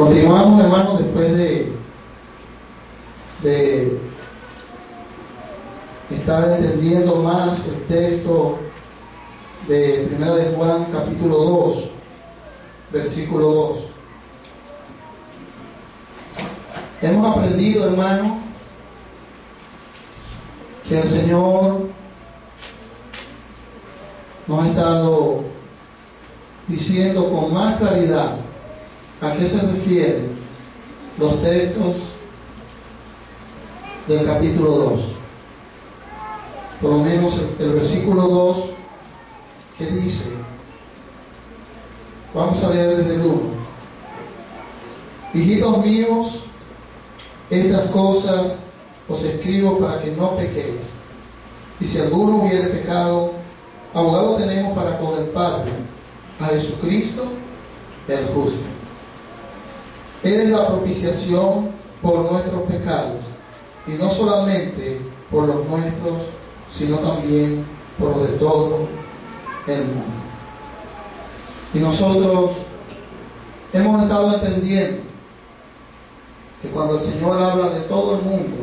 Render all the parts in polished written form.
Continuamos, hermanos, después de estar entendiendo más el texto de 1 de Juan, capítulo 2, versículo 2. Hemos aprendido, hermanos, que el Señor nos ha estado diciendo con más claridad a qué se refieren los textos del capítulo 2. Por lo menos el versículo 2 que dice, vamos a leer desde el 1. Hijitos míos, estas cosas os escribo para que no pequéis. Y si alguno hubiere pecado, abogado tenemos para con el Padre, a Jesucristo el justo. Él es la propiciación por nuestros pecados, y no solamente por los nuestros, sino también por los de todo el mundo. Y nosotros hemos estado entendiendo que cuando el Señor habla de todo el mundo,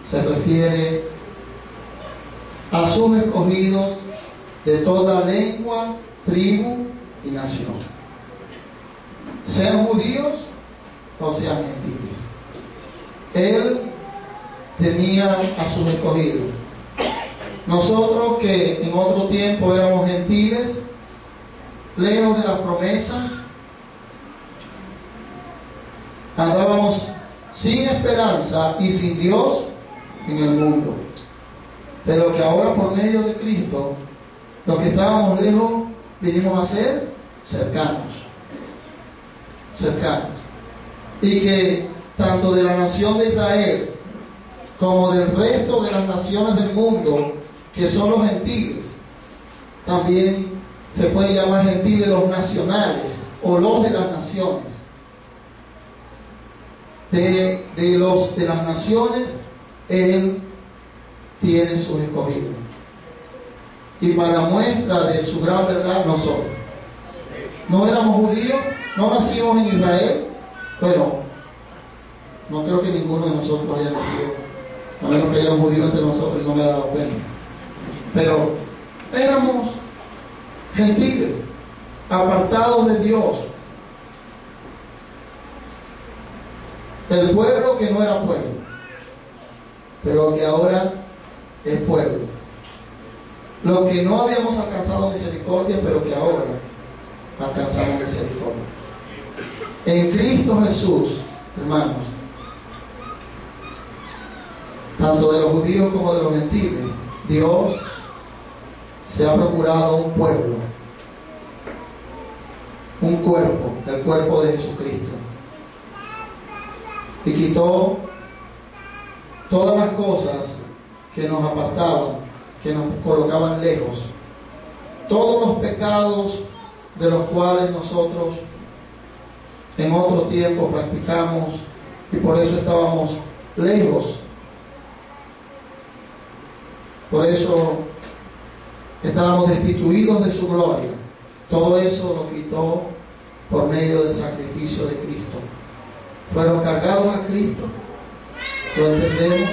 se refiere a sus escogidos de toda lengua, tribu y nación, sean judíos o sean gentiles. Él tenía a sus escogidos. Nosotros que en otro tiempo éramos gentiles, lejos de las promesas, andábamos sin esperanza y sin Dios en el mundo, pero que ahora por medio de Cristo, los que estábamos lejos vinimos a ser cercanos, y que tanto de la nación de Israel como del resto de las naciones del mundo, que son los gentiles, también se puede llamar gentiles los nacionales o los de las naciones. De las naciones, Él tiene sus escogidos. Y para muestra de su gran verdad, nosotros no éramos judíos, no nacimos en Israel. Bueno, no creo que ninguno de nosotros haya nacido, a menos que haya un judío entre nosotros y no me ha dado pena. Pero éramos gentiles, apartados de Dios, el pueblo que no era pueblo, pero que ahora es pueblo. Lo que no habíamos alcanzado misericordia, pero que ahora alcanzamos misericordia. En Cristo Jesús, hermanos, tanto de los judíos como de los gentiles, Dios se ha procurado un pueblo, un cuerpo, el cuerpo de Jesucristo, y quitó todas las cosas que nos apartaban, que nos colocaban lejos, todos los pecados de los cuales nosotros en otro tiempo practicamos, y por eso estábamos lejos. Por eso estábamos destituidos de su gloria. Todo eso lo quitó por medio del sacrificio de Cristo. Fueron cargados a Cristo. Lo entendemos.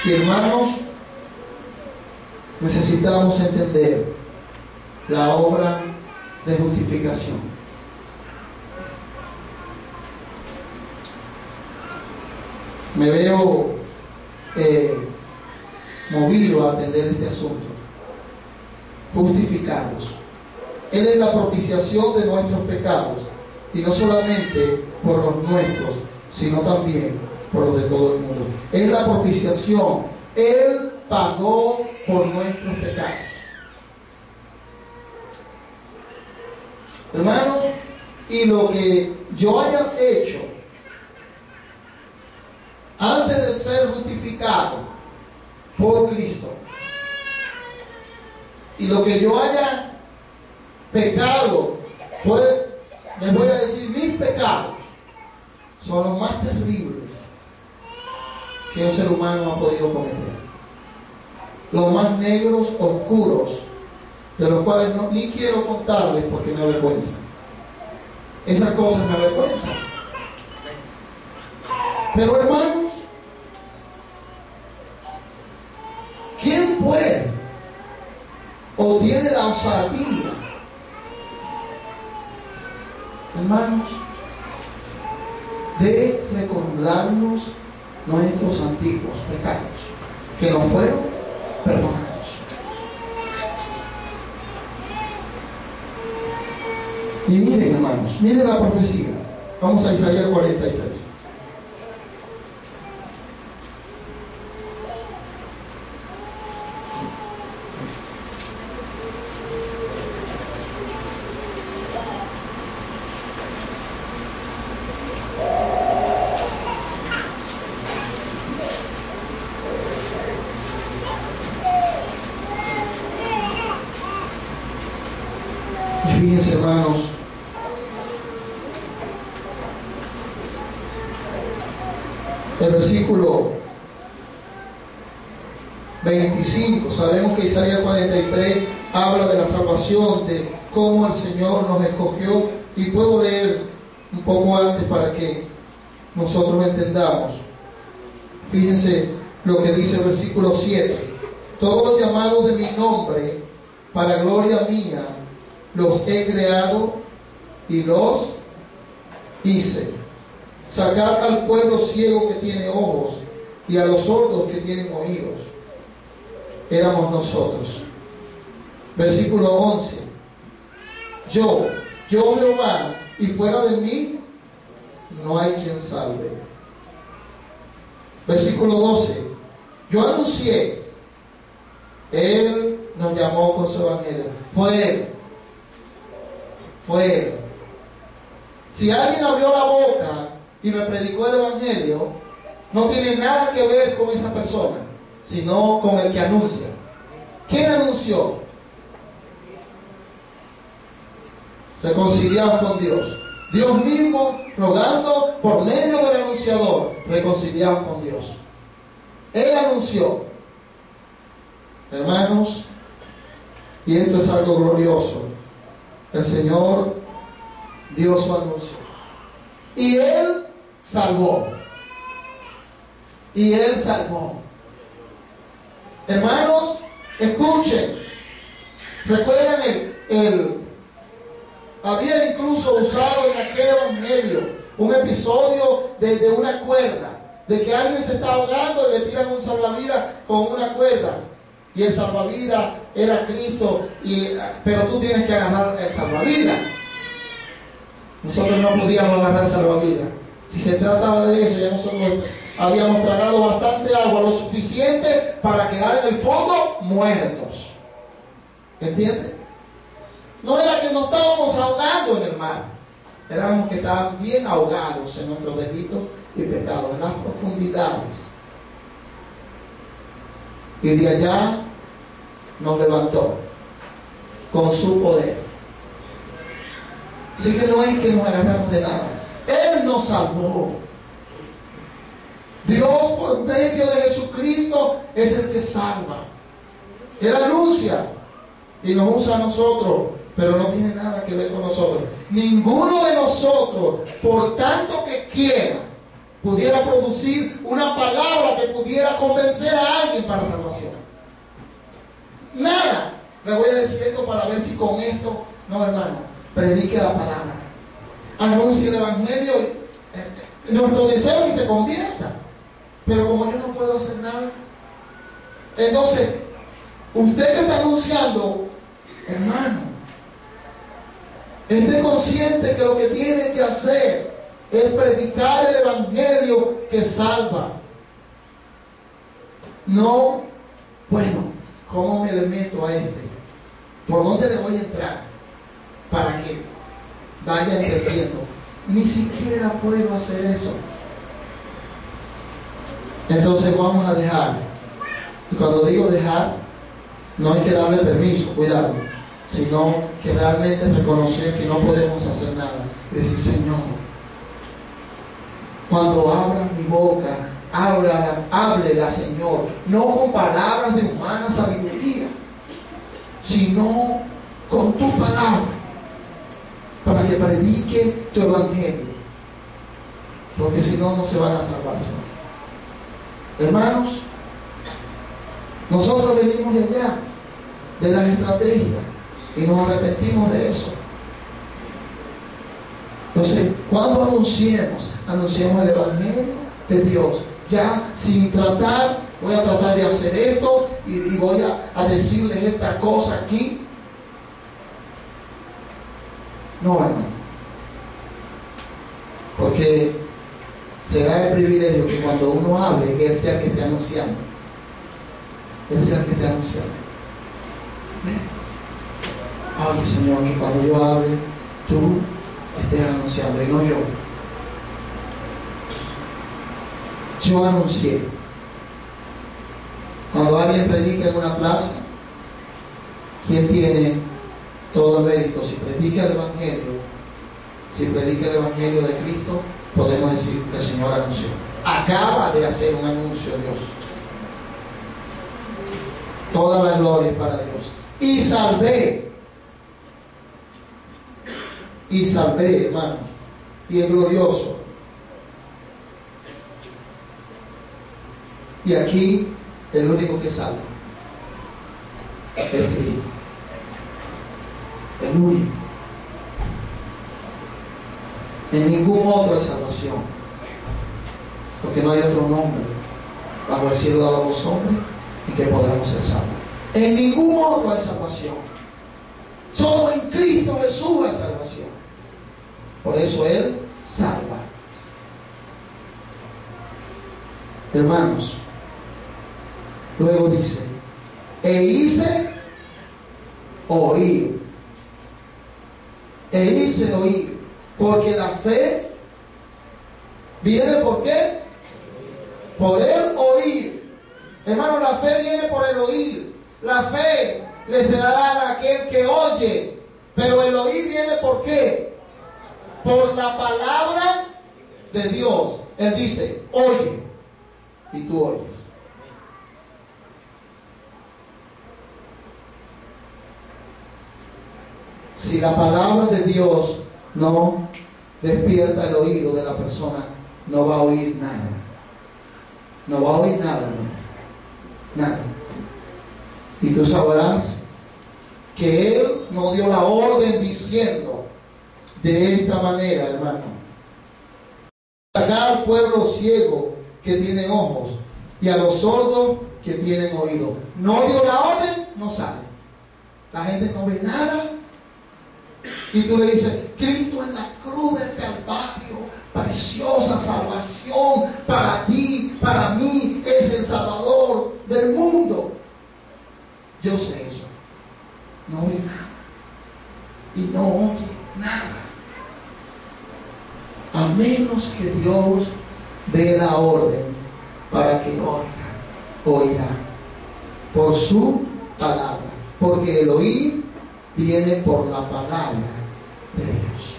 Y hermanos, necesitamos entender la obra de justificación. Me veo movido a atender este asunto. Justificados. Él es la propiciación de nuestros pecados, y no solamente por los nuestros, sino también por los de todo el mundo. Es la propiciación. Él pagó por nuestros pecados. Hermano, y lo que yo haya hecho antes de ser justificado por Cristo, y lo que yo haya pecado, pues les voy a decir, mis pecados son los más terribles que un ser humano ha podido cometer, los más negros, oscuros, de los cuales ni quiero contarles porque me avergüenza. Esas cosas me avergüenzan. Pero hermanos, ¿quién puede o tiene la osadía, hermanos, de recordarnos nuestros antiguos pecados que no fueron perdonados? Y miren, hermanos, miren la profecía. Vamos a Isaías 43. Fíjense, hermanos, el versículo 25. Sabemos que Isaías 43 habla de la salvación, de cómo el Señor nos escogió, y puedo leer un poco antes para que nosotros entendamos. Fíjense lo que dice el versículo 7: todos los llamados de mi nombre para gloria mía los he creado y los hice. Sacad al pueblo ciego que tiene ojos y a los sordos que tienen oídos. Éramos nosotros. Versículo 11: yo Jehová, y fuera de mí no hay quien salve. Versículo 12: yo anuncié, Él nos llamó con su evangelio. Fue Él. Si alguien abrió la boca y me predicó el evangelio, no tiene nada que ver con esa persona, sino con el que anuncia. ¿Quién anunció? Reconciliados con Dios. Dios mismo rogando por medio del anunciador, reconciliados con Dios. Él anunció. Hermanos, y esto es algo glorioso. El Señor dio su anuncio. Y Él salvó. Y Él salvó. Hermanos, escuchen. Recuerdan había incluso usado en aquel evangelio un episodio de una cuerda, de que alguien se está ahogando y le tiran un salvavidas con una cuerda, y el salvavidas era Cristo, pero tú tienes que agarrar el salvavidas. Nosotros no podíamos agarrar el salvavidas. Si se trataba de eso, ya nosotros habíamos tragado bastante agua, lo suficiente para quedar en el fondo muertos. ¿Entiendes? No era que nos estábamos ahogando en el mar, éramos que estaban bien ahogados en nuestros delitos y pecados, en las profundidades. Y de allá nos levantó con su poder. Así que no es que nos agarramos de nada. Él nos salvó. Dios, por medio de Jesucristo, es el que salva. Él anuncia y nos usa a nosotros, pero no tiene nada que ver con nosotros. Ninguno de nosotros, por tanto que quiera, pudiera producir una palabra que pudiera convencer a alguien para salvación. Nada. Le voy a decir esto para ver si con esto, no, hermano, predique la palabra, anuncie el evangelio, nuestro deseo es que se convierta. Pero como yo no puedo hacer nada, entonces usted que está anunciando, hermano, esté consciente que lo que tiene que hacer es predicar el evangelio que salva. No, bueno, ¿cómo me le meto a este? ¿Por dónde le voy a entrar para que vaya entendiendo? Ni siquiera puedo hacer eso. Entonces vamos a dejar. Y cuando digo dejar, no hay que darle permiso, cuidado, sino que realmente reconocer que no podemos hacer nada. Y decir, Señor, cuando abra mi boca, háblela, Señor, no con palabras de humana sabiduría, sino con tu palabra. para que predique tu evangelio, porque si no, no se van a salvar. Hermanos, nosotros venimos de allá, de las estrategias, y nos arrepentimos de eso. Entonces, cuando anunciemos el evangelio de Dios, ya sin tratar, voy a tratar de hacer esto y voy a decirles esta cosa aquí. No, hermano, porque será el privilegio que cuando uno hable, que Él sea el que esté anunciando. Él sea el que esté anunciando. Oye, Señor, que cuando yo hable, tú estés anunciando y no yo. Yo anuncié. Cuando alguien predica en una plaza, ¿quién tiene todo el mérito? Si predica el Evangelio de Cristo, podemos decir que el Señor anunció. Acaba de hacer un anuncio Dios. Toda la gloria es para Dios. Y salvé, hermano. Y es glorioso. Y aquí, el único que salva es Cristo. El único. En ningún otro hay salvación, porque no hay otro nombre bajo el cielo dado a los hombres en que podamos ser salvos. En ningún otro hay salvación. Solo en Cristo Jesús hay salvación. Por eso Él salva. Hermanos, luego dice, e hice oír. Porque la fe viene ¿por qué? Por el oír. Hermano, la fe viene por el oír. La fe le será dada a aquel que oye. Pero el oír viene ¿por qué? Por la palabra de Dios. Él dice, oye. Y tú oyes. Si la palabra de Dios no despierta el oído de la persona, no va a oír nada. No va a oír nada, hermano. Nada. Y tú sabrás que Él no dio la orden diciendo de esta manera, hermano: sacar al pueblo ciego que tiene ojos y a los sordos que tienen oído. No dio la orden, no sale. La gente no ve nada. Y tú le dices, Cristo en la cruz del Calvario, preciosa salvación para ti, para mí, es el Salvador del mundo. Yo sé eso. No ve nada. Y no oye nada. A menos que Dios dé la orden para que oiga por su palabra. Porque el oír viene por la palabra de Dios.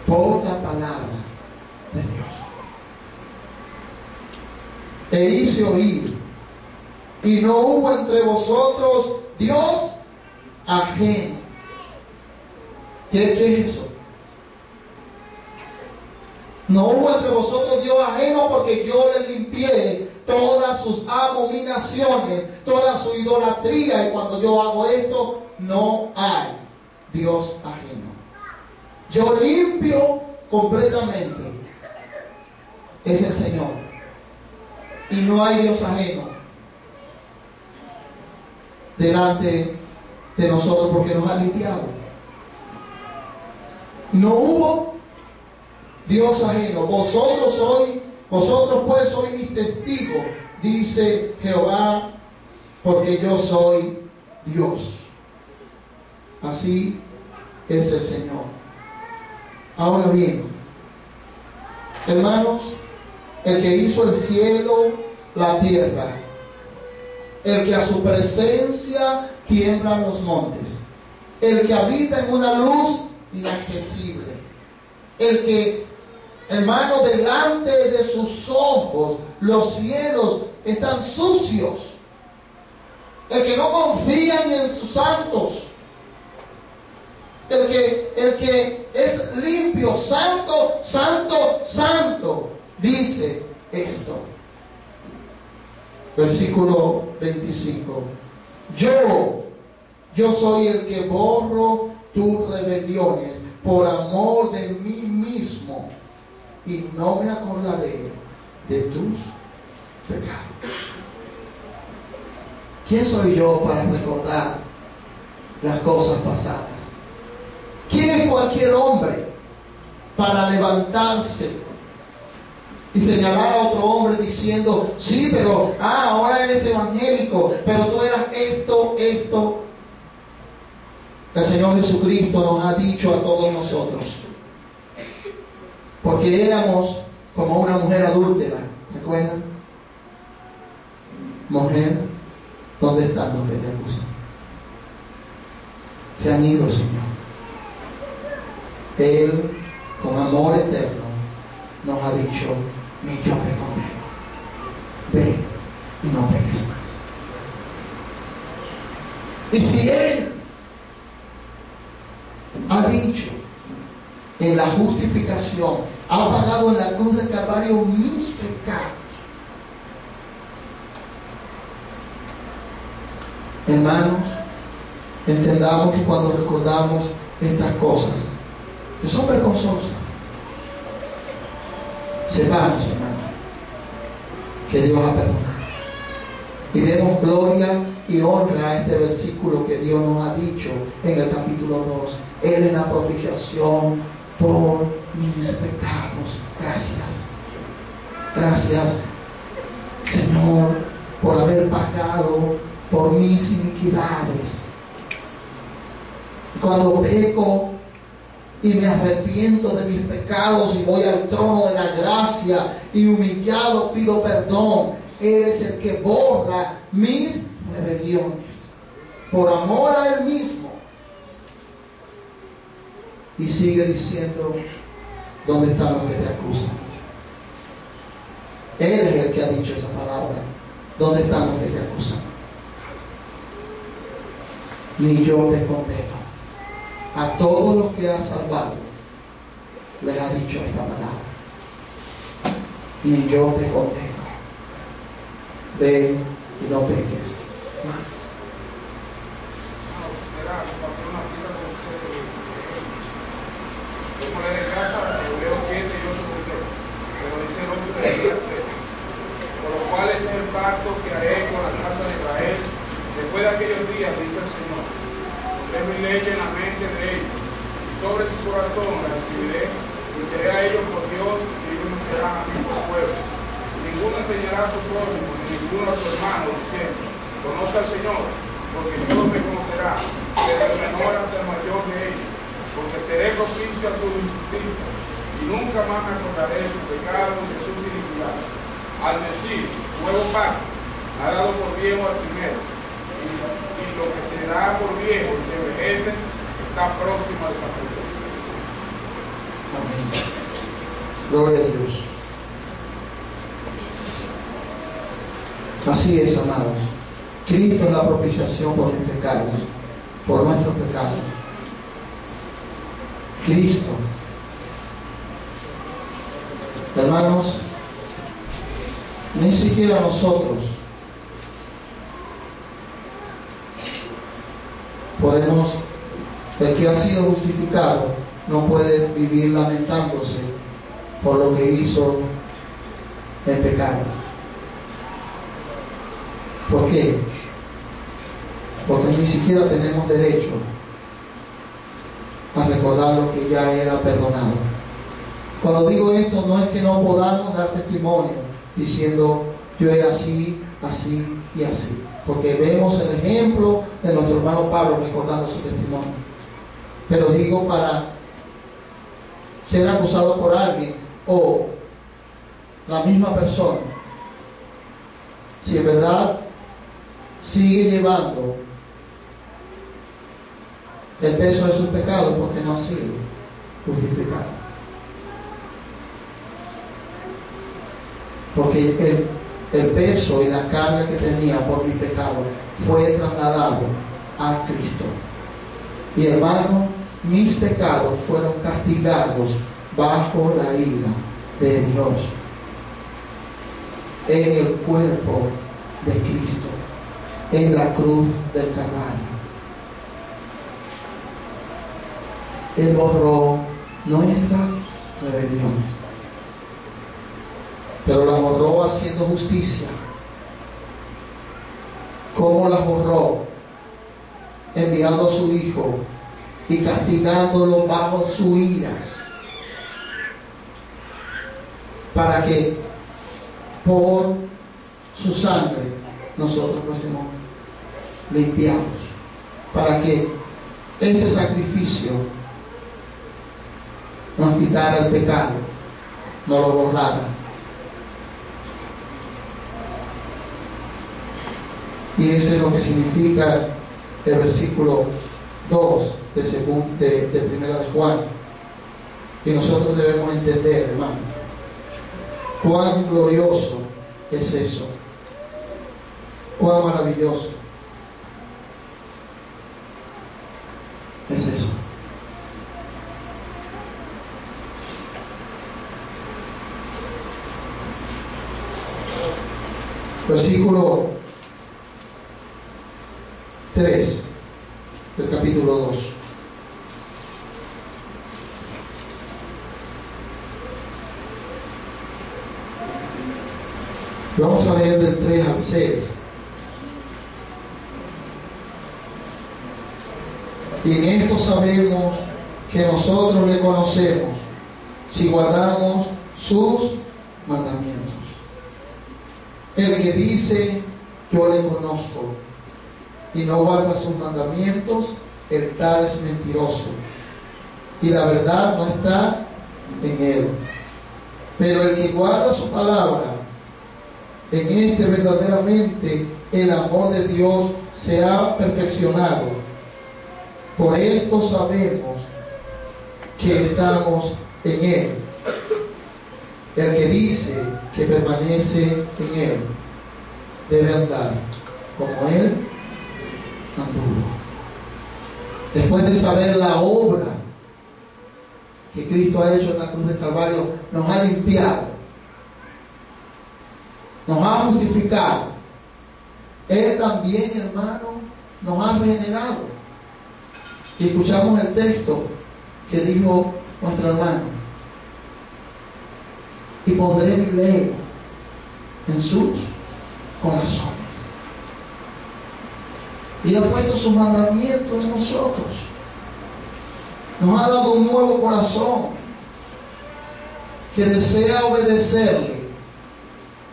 Por la palabra de Dios. E hice oír, y no hubo entre vosotros Dios ajeno. ¿Qué es eso? No hubo entre vosotros Dios ajeno, porque yo les limpié todas sus abominaciones, toda su idolatría, y cuando yo hago esto, no hay Dios ajeno. Yo limpio completamente. Es el Señor. Y no hay Dios ajeno delante de nosotros, porque nos ha limpiado. No hubo Dios ajeno. Vosotros pues sois mis testigos, dice Jehová, porque yo soy Dios. Así es el Señor. Ahora bien, hermanos, el que hizo el cielo, la tierra, el que a su presencia tiemblan los montes, el que habita en una luz inaccesible, el que, hermano, delante de sus ojos los cielos están sucios, el que no confía ni en sus santos, el que es limpio, santo, santo, santo, dice esto. Versículo 25. Yo soy el que borro tus rebeliones por amor de mí mismo, y no me acordaré de tus pecados. ¿Quién soy yo para recordar las cosas pasadas? ¿Quién es cualquier hombre para levantarse y señalar a otro hombre diciendo, sí, pero ahora eres evangélico, pero tú eras esto? El Señor Jesucristo nos ha dicho a todos nosotros, porque éramos como una mujer adúltera, ¿recuerdan? Mujer, ¿dónde están los que te acusan? Se han ido, Señor. Él, con amor eterno, nos ha dicho, ni yo te condeno. Ve y no peques más. Y si Él ha dicho en la justificación, ha pagado en la cruz del Calvario mis pecados, hermanos, entendamos que cuando recordamos estas cosas que son vergonzosas, sepamos, hermanos, que Dios ha perdonado, y demos gloria y honra a este versículo que Dios nos ha dicho en el capítulo 2. Él es la propiciación por mis pecados. Gracias, Señor, por haber pagado por mis iniquidades. Cuando peco y me arrepiento de mis pecados y voy al trono de la gracia y humillado pido perdón, Él es el que borra mis rebeliones por amor a Él mismo. Y sigue diciendo, ¿dónde están los que te acusan? Él es el que ha dicho esa palabra. ¿Dónde están los que te acusan? Ni yo te condeno. A todos los que has salvado les ha dicho esta palabra. Ni yo te condeno. Ve y no peques más. Por lo cual este es el pacto que haré con la casa de Israel después de aquellos días, dice el Señor. Pondré mi ley en la mente de ellos, y sobre su corazón la escribiré, y seré a ellos por Dios, y ellos me serán a mí por pueblo. Ninguno enseñará a su prójimo, ni ninguno a su hermano, diciendo, conoce al Señor, porque todos me conocerán, desde el menor hasta el mayor de ellos, porque seré propicio a su injusticia, y nunca más me acordaré de sus pecados y de sus iniquidades. Al decir, nuevo pacto, ha dado por viejo al primero, y lo que se da por viejo y se envejece está próximo a desaparecer. Amén. Gloria a Dios. Así es, amados. Cristo es la propiciación por mis pecados, por nuestros pecados. Cristo. Hermanos, ni siquiera nosotros podemos, el que ha sido justificado no puede vivir lamentándose por lo que hizo en pecado. ¿Por qué? Porque ni siquiera tenemos derecho a recordar lo que ya era perdonado. Cuando digo esto, no es que no podamos dar testimonio diciendo yo era así, así y así, porque vemos el ejemplo de nuestro hermano Pablo recordando su testimonio. Pero digo, para ser acusado por alguien o la misma persona, si en verdad sigue llevando el peso de sus pecados porque no ha sido justificado. Porque el peso y la carga que tenía por mi pecado fue trasladado a Cristo. Y hermano, mis pecados fueron castigados bajo la ira de Dios en el cuerpo de Cristo, en la cruz del Calvario. Él borró nuestras rebeliones, pero las borró haciendo justicia. ¿Cómo las borró? Enviando a su Hijo y castigándolo bajo su ira, para que por su sangre nosotros fuésemos limpiados, para que ese sacrificio nos quitara el pecado, no lo borrara. Y ese es lo que significa el versículo 2 de Primera de Juan, que nosotros debemos entender, hermano. Cuán glorioso es eso, cuán maravilloso es eso. Versículo 3 del capítulo 2. Vamos a leer del 3 al 6. Y en esto sabemos que nosotros le conocemos, si guardamos sus mandamientos. El que dice, yo le conozco, y no guarda sus mandamientos, el tal es mentiroso, y la verdad no está en él. Pero el que guarda su palabra, en este verdaderamente el amor de Dios se ha perfeccionado. Por esto sabemos que estamos en Él. El que dice que permanece en Él debe andar como Él anduvo. Después de saber la obra que Cristo ha hecho en la cruz del Calvario, nos ha limpiado, nos ha justificado. Él también, hermano, nos ha regenerado. Y escuchamos el texto que dijo nuestro hermano: y pondré mi ley en sus corazones. Y ha puesto sus mandamientos en nosotros. Nos ha dado un nuevo corazón que desea obedecerle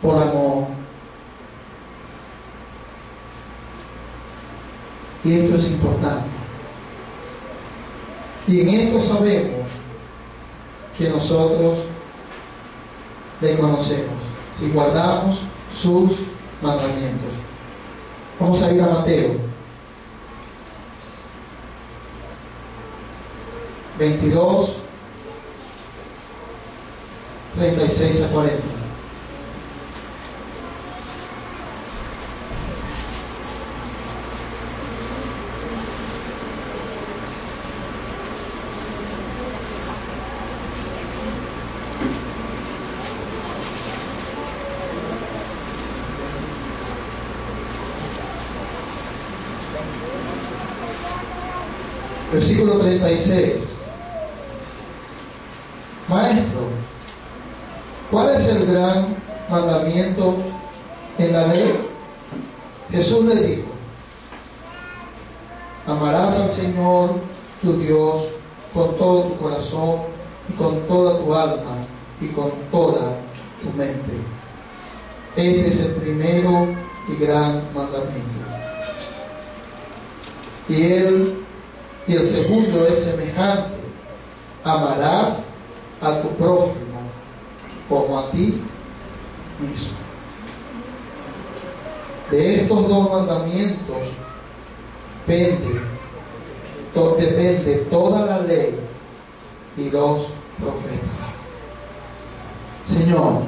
por amor. Y esto es importante. Y en esto sabemos que nosotros le conocemos, si guardamos sus mandamientos. Vamos a ir a Mateo 22, 36 a 40. Versículo 36. Maestro, ¿cuál es el gran mandamiento en la ley? Jesús le dijo: amarás al Señor tu Dios con todo tu corazón y con toda tu alma y con toda tu mente. Este es el primero y gran mandamiento. Y el segundo es semejante: amarás a tu prójimo como a ti mismo. De estos dos mandamientos depende toda la ley y los profetas. Señor,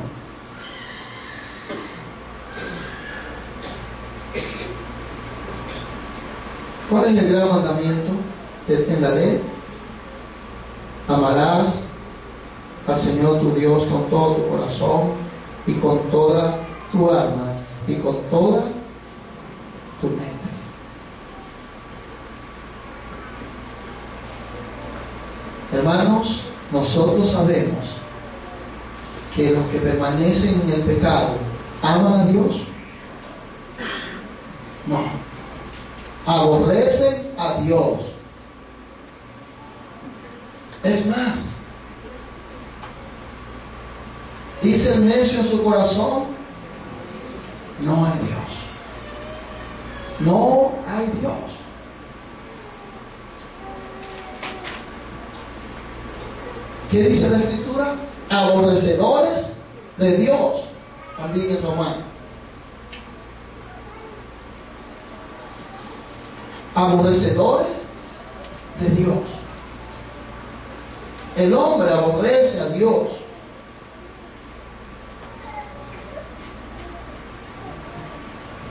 ¿cuál es el gran mandamiento en la ley? Amarás al Señor tu Dios con todo tu corazón y con toda tu alma y con toda tu mente. Hermanos, nosotros sabemos que los que permanecen en el pecado aman a Dios. No. Aborrecen a Dios. Es más, dice el necio en su corazón, no hay Dios. No hay Dios. ¿Qué dice la Escritura? Aborrecedores de Dios, también en Romano. Aborrecedores de Dios. El hombre aborrece a Dios.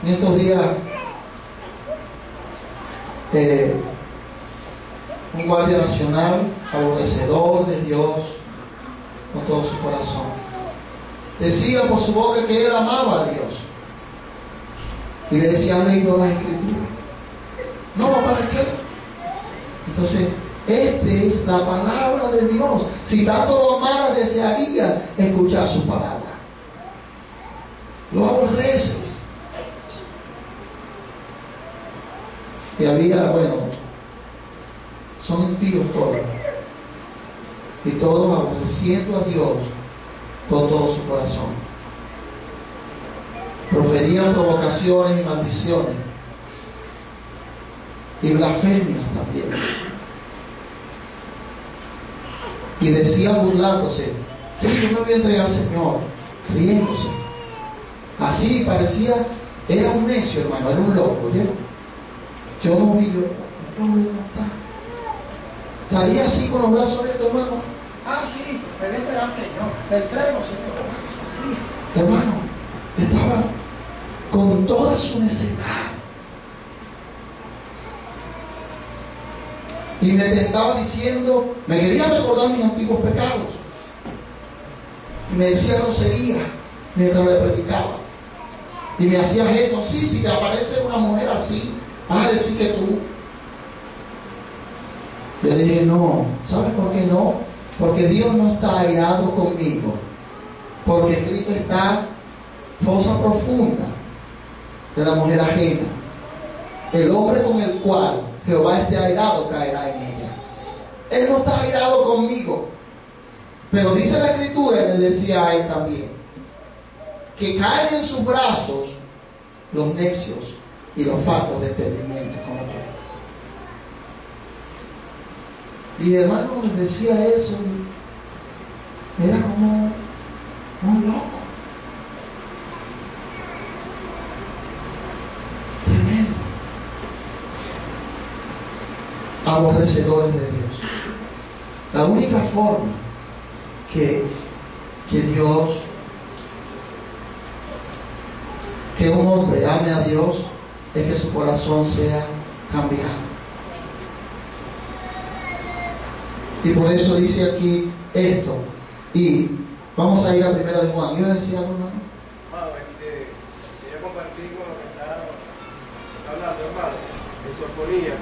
En estos días, un guardia nacional, aborrecedor de Dios con todo su corazón, decía por su boca que él amaba a Dios. Y le decía, ¿han leído las Escrituras? No, ¿para qué? Entonces, esta es la palabra de Dios. Si tanto lo amara, desearía escuchar su palabra. Lo aborreces. Y había, bueno, son impíos todos. Y todos aborreciendo a Dios con todo su corazón. Proferían provocaciones y maldiciones. Y blasfemias también. Y decía burlándose, sí, yo me voy a entregar al Señor, riéndose. Así parecía, era un necio, hermano, era un loco. Yo no vi, salía así con los brazos abiertos, hermano. Ah, sí, me voy a entregar al Señor, me entrego, Señor. Así, hermano, estaba con toda su necedad. Y me estaba diciendo, me quería recordar mis antiguos pecados. Y me decía grosería mientras le predicaba. Y me hacía gestos, sí, si te aparece una mujer así, vas a decir que tú. Yo le dije, no, ¿sabes por qué no? Porque Dios no está airado conmigo. Porque escrito está, fosa profunda de la mujer ajena. El hombre con el cual Jehová esté airado, caerá en ella. Él no está airado conmigo. Pero dice la Escritura, y le decía a él también, que caen en sus brazos los necios y los faltos de entendimiento como tú. Y hermano les decía eso, y era como un loco. Tremendo. Aborrecedores de Dios. La única forma que Dios, que un hombre ame a Dios, es que su corazón sea cambiado. Y por eso dice aquí esto. Y vamos a ir a 1 de Juan. ¿Yo decía algo, hermano? Quería compartir con lo que está hablando, hermano, en Sofonía,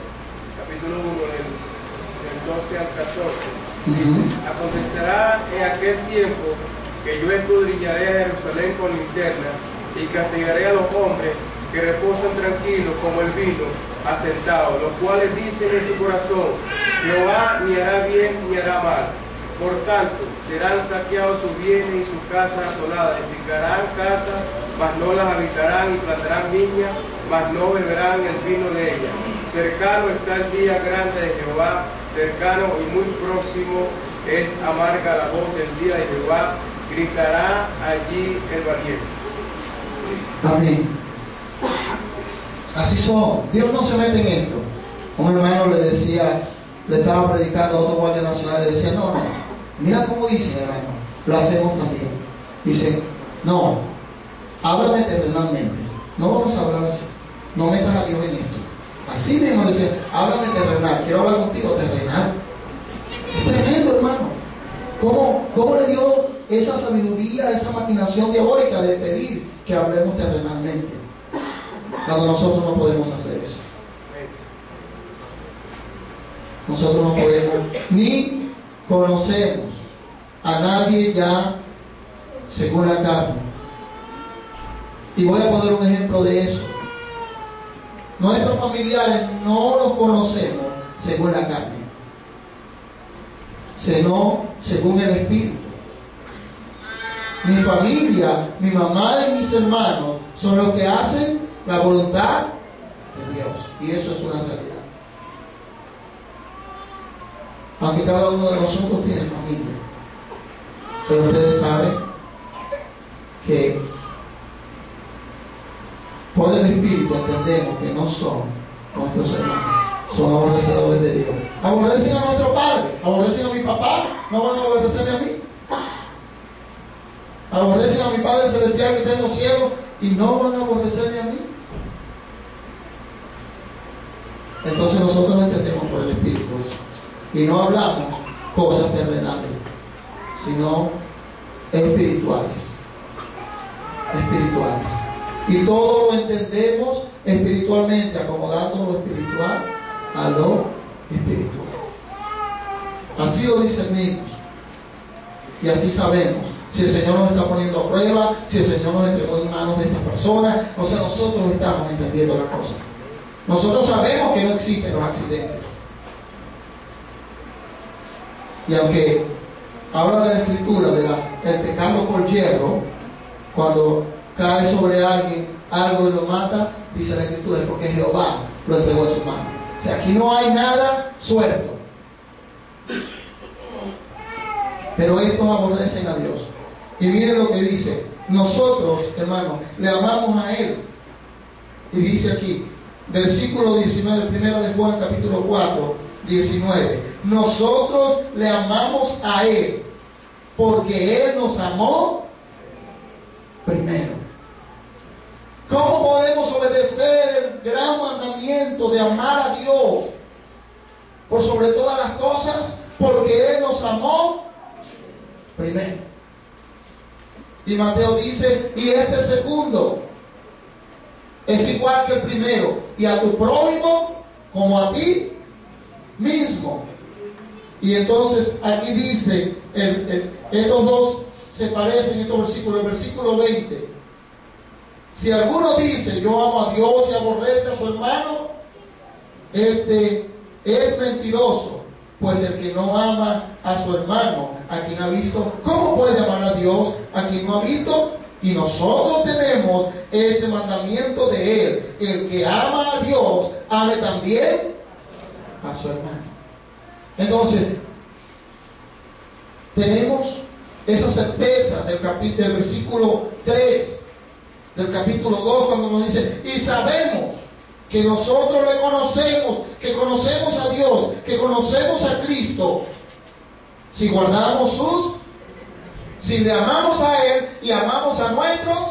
capítulo 1, del 12 al 14. Dice, acontecerá en aquel tiempo que yo escudriñaré a Jerusalén con linterna y castigaré a los hombres que reposan tranquilos como el vino asentado, los cuales dicen en su corazón, Jehová ni hará bien ni hará mal. Por tanto, serán saqueados sus bienes y sus casas asoladas, edificarán casas, mas no las habitarán, y plantarán viñas, mas no beberán el vino de ellas. Cercano está el día grande de Jehová, cercano y muy próximo es amarga la voz del día de Jehová, gritará allí el valiente. Amén. Así son. Dios no se mete en esto. Un hermano le decía, le estaba predicando a otro guardia nacional, le decía, no, mira cómo dice, hermano, lo hacemos también. Dice, no, háblame terrenalmente. No vamos a hablar así. No metas a Dios en esto. Así mismo le decía, háblame terrenal. Quiero hablar contigo terrenal. Es tremendo, hermano. ¿Cómo le dio esa sabiduría, esa maquinación diabólica de pedir que hablemos terrenalmente? Cuando nosotros no podemos hacer eso. Nosotros no podemos, ni conocemos a nadie ya según la carne. Y voy a poner un ejemplo de eso. Nuestros familiares no los conocemos según la carne, sino según el Espíritu. Mi familia, mi mamá y mis hermanos son los que hacen la voluntad de Dios. Y eso es una realidad. Aunque cada uno de nosotros tiene familia. Pero ustedes saben que por el Espíritu entendemos que no son nuestros hermanos, son aborrecedores de Dios. Aborrecen a nuestro Padre, aborrecen a mi papá, no van a aborrecerme a mí. Aborrecen a mi Padre Celestial que está en los cielos y no van a aborrecerme a mí. Entonces nosotros entendemos por el Espíritu eso. Y no hablamos cosas terrenales, sino espirituales. Espirituales. Y todo lo entendemos espiritualmente, acomodando lo espiritual a lo espiritual. Así lo discernimos. Y así sabemos si el Señor nos está poniendo a prueba, si el Señor nos entregó en manos de estas personas. O sea, nosotros estamos entendiendo la cosa. Nosotros sabemos que no existen los accidentes. Y aunque habla de la Escritura, del pecado por hierro, cuando cae sobre alguien algo y lo mata, dice la Escritura, es porque Jehová lo entregó en su mano. O sea, aquí no hay nada suelto. Pero estos aborrecen a Dios. Y miren lo que dice. Nosotros, hermanos, le amamos a Él. Y dice aquí, versículo 19, primero de Juan, capítulo 4, 19. Nosotros le amamos a Él, porque Él nos amó primero. ¿Cómo podemos obedecer el gran mandamiento de amar a Dios por sobre todas las cosas? Porque Él nos amó primero. Y Mateo dice, y este segundo es igual que el primero, y a tu prójimo como a ti mismo. Y entonces aquí dice, estos dos se parecen, estos versículos, el versículo 20. Si alguno dice, yo amo a Dios y aborrece a su hermano, es mentiroso, pues el que no ama a su hermano, a quien ha visto, ¿cómo puede amar a Dios a quien no ha visto? Y nosotros tenemos este mandamiento de Él: el que ama a Dios, ame también a su hermano. Entonces, tenemos esa certeza del versículo 3, del capítulo 2, cuando nos dice, y sabemos que nosotros le conocemos, que conocemos a Dios, que conocemos a Cristo, si guardamos si le amamos a Él y amamos a nuestros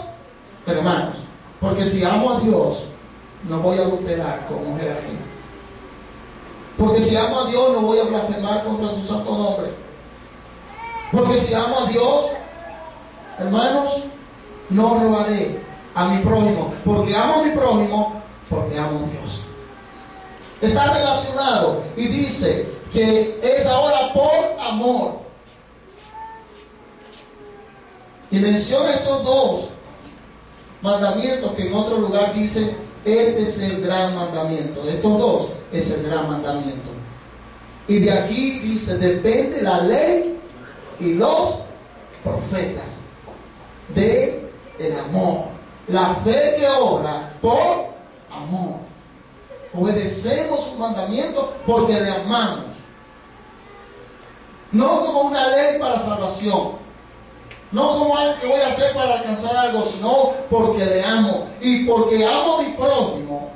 hermanos. Porque si amo a Dios, no voy a adulterar con mujer ajena. Porque si amo a Dios, no voy a blasfemar contra su santo nombre. Porque si amo a Dios, hermanos, no robaré a mi prójimo. Porque amo a mi prójimo, porque amo a Dios. Está relacionado y dice que es ahora por amor. Y menciona estos dos mandamientos que en otro lugar dice, este es el gran mandamiento. De estos dos es el gran mandamiento. Y de aquí dice, depende la ley y los profetas de el amor. La fe que obra por amor. Obedecemos sus mandamientos porque le amamos. No como una ley para salvación. No como algo que voy a hacer para alcanzar algo, sino porque le amo. Y porque amo a mi prójimo,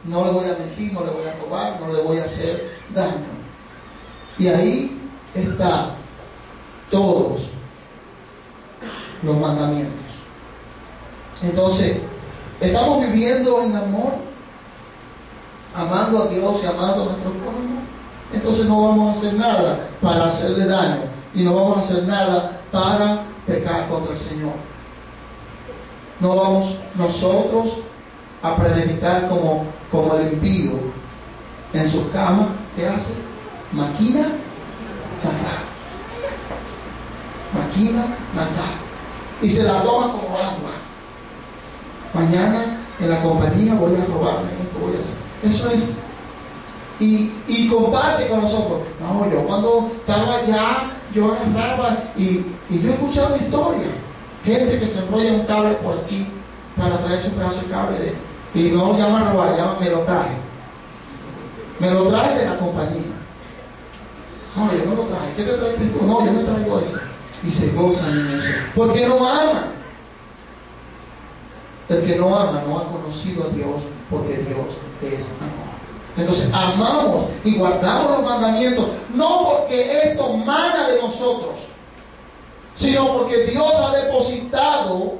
no le voy a mentir, no le voy a robar, no le voy a hacer daño. Y ahí están todos los mandamientos. Entonces, ¿estamos viviendo en amor? Amando a Dios y amando a nuestro prójimo. Entonces no vamos a hacer nada para hacerle daño y no vamos a hacer nada para pecar contra el Señor. No vamos nosotros a premeditar como el impío en su cama. ¿Qué hace? Maquina, matar. Maquina, matar. Y se la toma como agua. Mañana en la compañía voy a robarme esto, voy a hacer. Eso es. Y comparte con nosotros. No, yo cuando estaba allá, yo agarraba y yo he escuchado historias. Gente que se enrolla un cable por aquí para traerse un pedazo de cable y no lo llaman robar, llaman me lo traje. Me lo traje de la compañía. No, yo no lo traje. ¿Qué te trajiste tú? No, yo me traigo esto. Y se gozan en eso. Porque no aman. El que no ama no ha conocido a Dios, porque Dios es amor. Entonces amamos y guardamos los mandamientos, no porque esto mana de nosotros, sino porque Dios ha depositado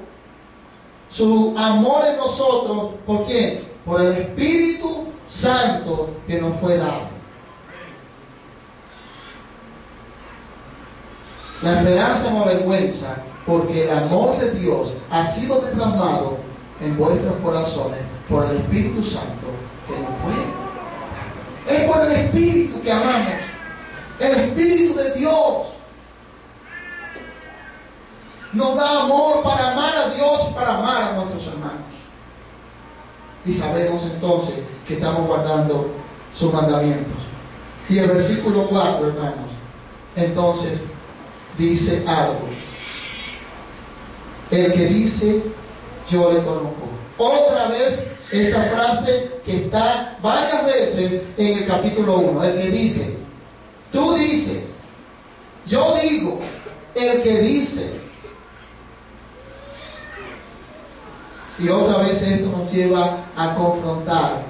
su amor en nosotros. ¿Por qué? Por el Espíritu Santo que nos fue dado. La esperanza no avergüenza, porque el amor de Dios ha sido derramado en vuestros corazones por el Espíritu Santo que nos fue dado. Es por el Espíritu que amamos. El Espíritu de Dios nos da amor para amar a Dios y para amar a nuestros hermanos. Y sabemos entonces que estamos guardando sus mandamientos. Y el versículo 4, hermanos, entonces dice algo. El que dice, yo le conozco. Otra vez esta frase que está varias veces en el capítulo 1. El que dice, tú dices, yo digo, el que dice. Y otra vez esto nos lleva a confrontar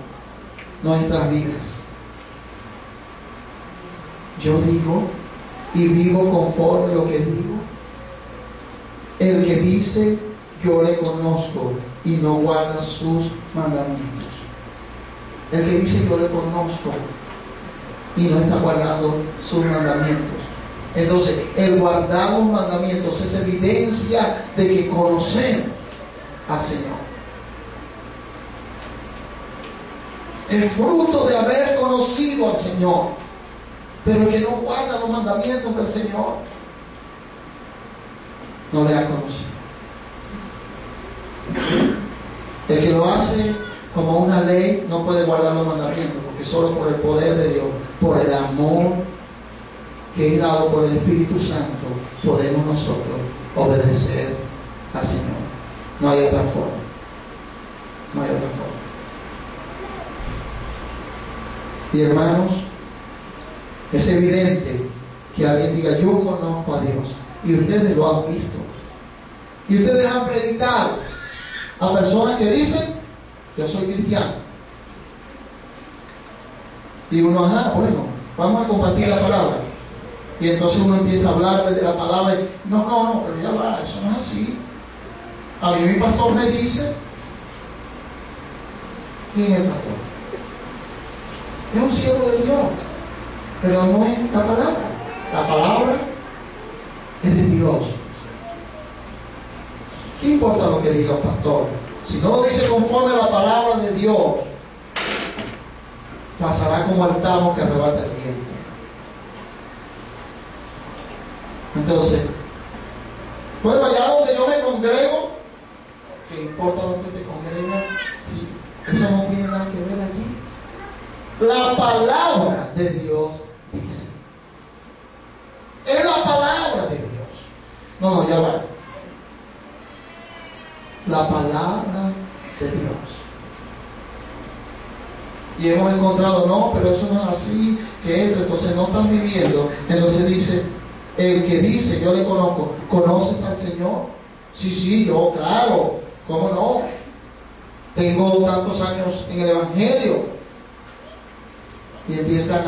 nuestras vidas. Yo digo y vivo conforme a lo que digo. El que dice, yo le conozco y no guarda sus mandamientos. El que dice, yo le conozco y no está guardando sus mandamientos. Entonces, el guardar los mandamientos es evidencia de que conocemos al Señor. El fruto de haber conocido al Señor. Pero el que no guarda los mandamientos del Señor no le ha conocido. El que lo hace como una ley no puede guardar los mandamientos, porque solo por el poder de Dios, por el amor que es dado por el Espíritu Santo, podemos nosotros obedecer al Señor. No hay otra forma. No hay otra forma. Y hermanos, es evidente que alguien diga, yo conozco a Dios, y ustedes lo han visto. Y ustedes han predicado a personas que dicen, yo soy cristiano. Y uno, bueno, vamos a compartir la palabra. Y entonces uno empieza a hablarle de la palabra. Y, no, pero ya va, eso no es así. A mí mi pastor me dice, ¿quién es el pastor? Es un siervo de Dios, pero no es la palabra. La palabra es de Dios. ¿Qué importa lo que diga el pastor? Si no lo dice conforme a la palabra de Dios, pasará como el tamo que arrebata el viento. Entonces, bueno, allá donde yo me congrego, ¿qué importa dónde te congregas? Sí, eso no tiene nada que ver allí. La palabra de Dios dice. Es la palabra de Dios. No, ya va. La palabra de Dios. Y hemos encontrado, no, pero eso no es así, que esto, entonces no están viviendo. Entonces dice, el que dice, yo le conozco, ¿conoces al Señor? Sí, yo, claro, ¿cómo no? Tengo tantos años en el Evangelio. Y empiezan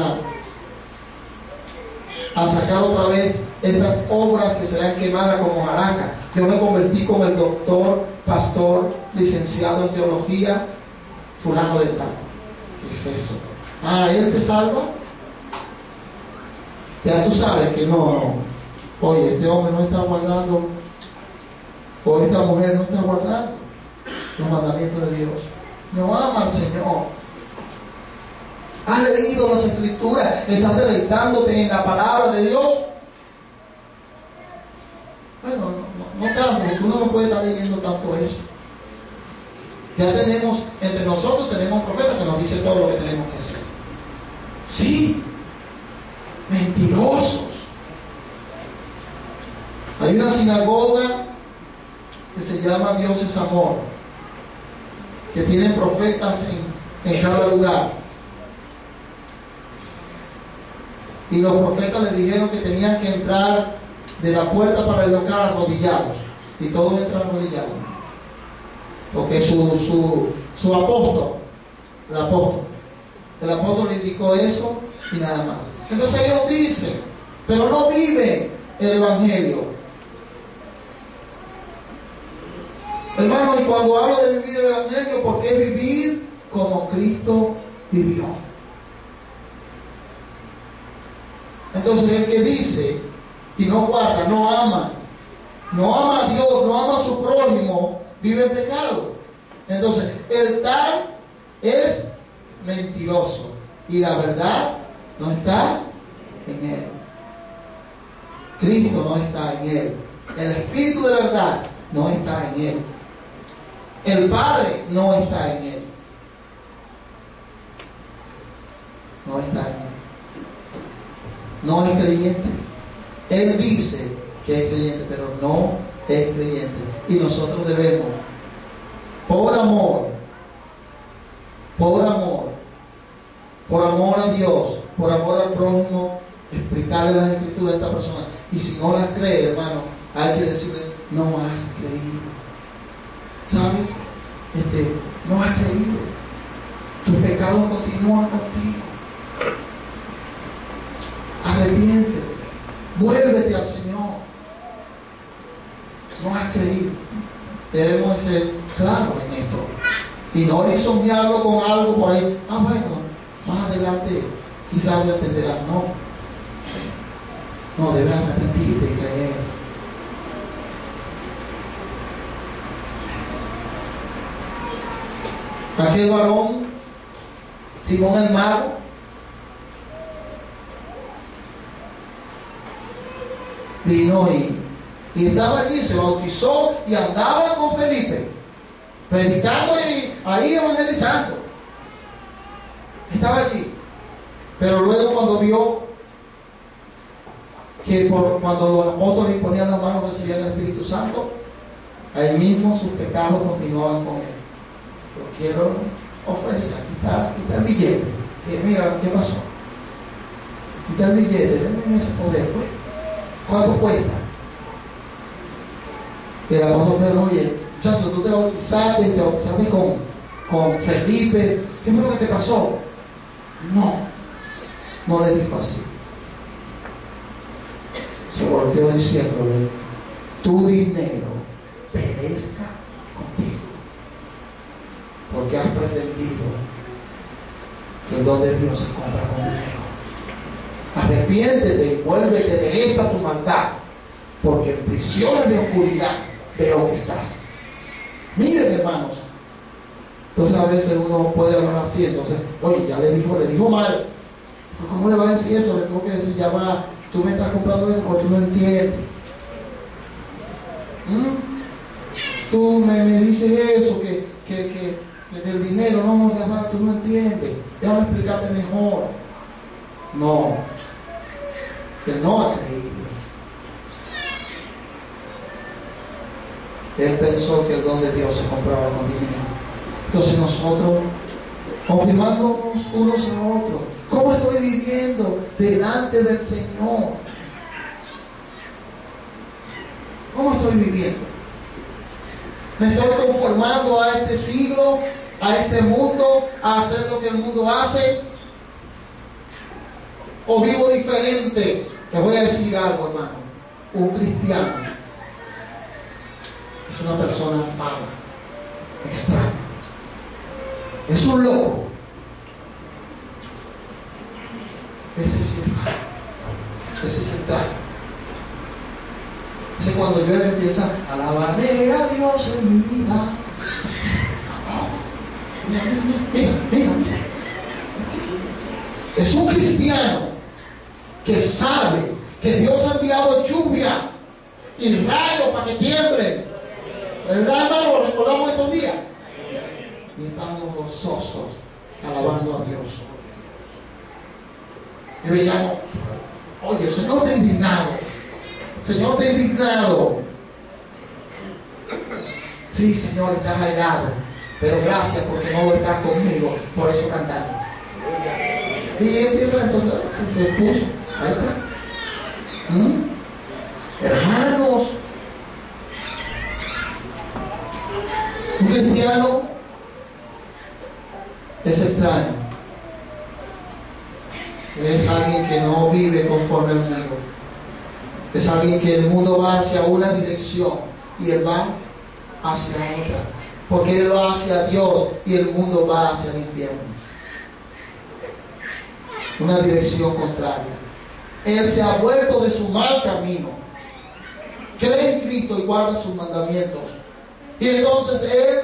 a sacar otra vez esas obras que serán quemadas como jaraca. Yo me convertí como el doctor, pastor, licenciado en teología, fulano de tal. ¿Qué es eso? ¿Él te salva? Ya tú sabes que no. Oye, este hombre no está guardando, o esta mujer no está guardando los mandamientos de Dios. No ama al Señor. ¿Has leído las Escrituras? ¿Estás deleitándote en la palabra de Dios? Bueno, no tanto, porque uno no puede estar leyendo tanto eso. Ya tenemos, entre nosotros tenemos un profeta que nos dice todo lo que tenemos que hacer. Sí, mentirosos. Hay una sinagoga que se llama Dios es Amor, que tienen profetas en cada lugar. Y los profetas les dijeron que tenían que entrar de la puerta para el local arrodillados. Y todos entran arrodillados. Porque su apóstol, el apóstol le indicó eso y nada más. Entonces ellos dicen, pero no viven el Evangelio. Hermano, y cuando hablo de vivir el Evangelio, porque es vivir como Cristo vivió. Entonces el que dice y no guarda, no ama a Dios, no ama a su prójimo, vive en pecado. Entonces el tal es mentiroso y la verdad no está en él. Cristo no está en él. El Espíritu de verdad no está en él. El Padre no está en él. No está en él. No es creyente. Él dice que es creyente, pero no es creyente. Y nosotros debemos, por amor a Dios, por amor al prójimo, explicarle las Escrituras a esta persona. Y si no las cree, hermano, hay que decirle, no has creído. ¿Sabes? No has creído. Tus pecados continúan contigo. Arrepiéntete. Vuélvete al Señor. No has creído. Debemos ser claros en esto. Y no lisonjearlo con algo por ahí. Bueno, más adelante quizás lo entenderás. No, debes arrepentirte y creer. Aquel varón, Simón el Mago, vino y estaba allí, se bautizó y andaba con Felipe, predicando y ahí evangelizando. Estaba allí. Pero luego cuando vio que cuando los apóstoles ponían las manos recibían el Espíritu Santo, ahí mismo sus pecados continuaban con él. Yo quiero ofrecer, quitar el billete. Y mira, ¿qué pasó? Quitar el billete, denme ese poder, pues. ¿Cuánto cuesta? Y el apóstol Pedro, oye, muchachos, tú te bautizaste con Felipe, ¿qué fue lo que te pasó? No le dijo así. Se volteó diciéndole, tu dinero perezca contigo, porque has pretendido que el don de Dios se compra con dinero. Arrepiéntete y vuélvete de esta tu maldad, porque en prisiones de oscuridad veo que estás. Miren, hermanos, entonces a veces uno puede hablar así, entonces, oye, ya le dijo mal. ¿Cómo le va a decir eso? Le tengo que decir, ya va, tú me estás comprando eso porque tú no entiendes. Tú me dices eso, que del dinero, ya va, tú no entiendes. Déjame explicarte mejor. No, él no ha creído. Él pensó que el don de Dios se compraba con dinero. Entonces nosotros, confirmándonos unos a otros, ¿cómo estoy viviendo delante del Señor? ¿Cómo estoy viviendo? ¿Me estoy conformando a este siglo, a este mundo, a hacer lo que el mundo hace? ¿O vivo diferente? Les voy a decir algo, hermano. Un cristiano es una persona mala, extraña. Es un loco. Ese sí es malo. Ese es extraño. cuando llueve empieza, alabaré a Dios en mi vida. Mira. Es un cristiano que sabe que Dios ha enviado lluvia y rayos para que tiemble. ¿Verdad, hermano? Lo recordamos estos días. Y estamos gozosos alabando a Dios. Y veíamos, oye, el Señor está indignado. Señor está indignado. Sí, Señor, está airado. Pero gracias porque no estás conmigo. Por eso cantamos. Y empieza entonces, se puso. Ahí está. Hermanos, un cristiano es extraño. Es alguien que no vive conforme al mundo. Es alguien que el mundo va hacia una dirección y él va hacia otra. Porque él va hacia Dios y el mundo va hacia el infierno. Una dirección contraria. Él se ha vuelto de su mal camino. Cree en Cristo y guarda sus mandamientos. Y entonces él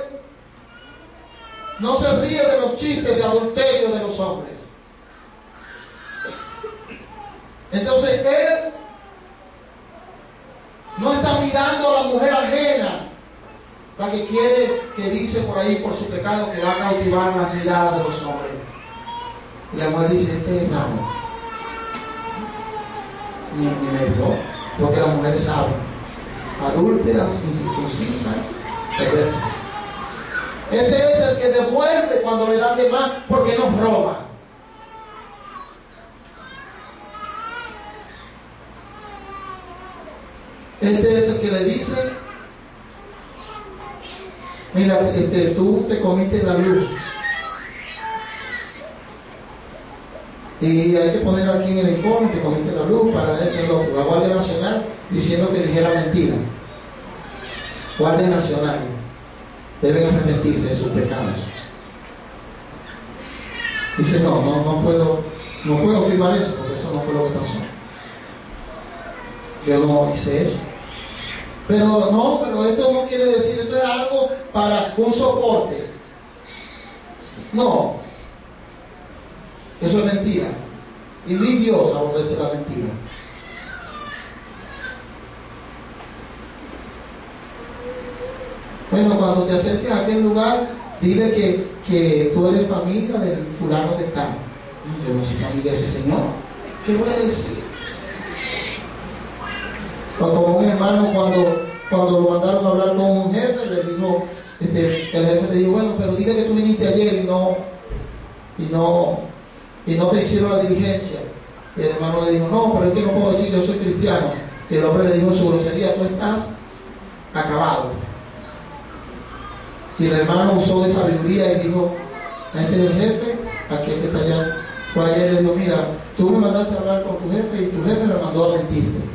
no se ríe de los chistes de adulterio de los hombres. Entonces él no está mirando a la mujer ajena, la que quiere, que dice por ahí por su pecado que va a cautivar las miradas de los hombres. Y la mujer dice, este hermano, ni me vio, porque las mujeres saben, adúlteras, incircuncisas, perversas. Este es el que devuelve cuando le dan de más, porque nos roba. Este es el que le dice, mira, tú te comiste la luz. Y hay que poner aquí en el informe que comiste la luz para la Guardia Nacional diciendo que dijera mentira. Guardia Nacional deben arrepentirse de sus pecados. Dice, no puedo afirmar eso porque eso no fue lo que pasó. Yo no hice eso. Pero esto no quiere decir, esto es algo para un soporte. No. Eso es mentira. Y ni Dios aborrece la mentira. Bueno, cuando te acerques a aquel lugar, dile que tú eres familia del fulano de tal. Yo no soy familia de ese señor. ¿Qué voy a decir? Como un hermano cuando lo mandaron a hablar con un jefe, le dijo, el jefe le dijo, bueno, pero dile que tú viniste ayer y no te hicieron la diligencia. Y el hermano le dijo, no, pero es que no puedo decir, yo soy cristiano. Y el hombre le dijo su grosería, tú estás acabado. Y el hermano usó de sabiduría y dijo, este es el jefe, aquí que está allá. Fue ayer y le dijo, mira, tú me mandaste a hablar con tu jefe y tu jefe me mandó a mentirte.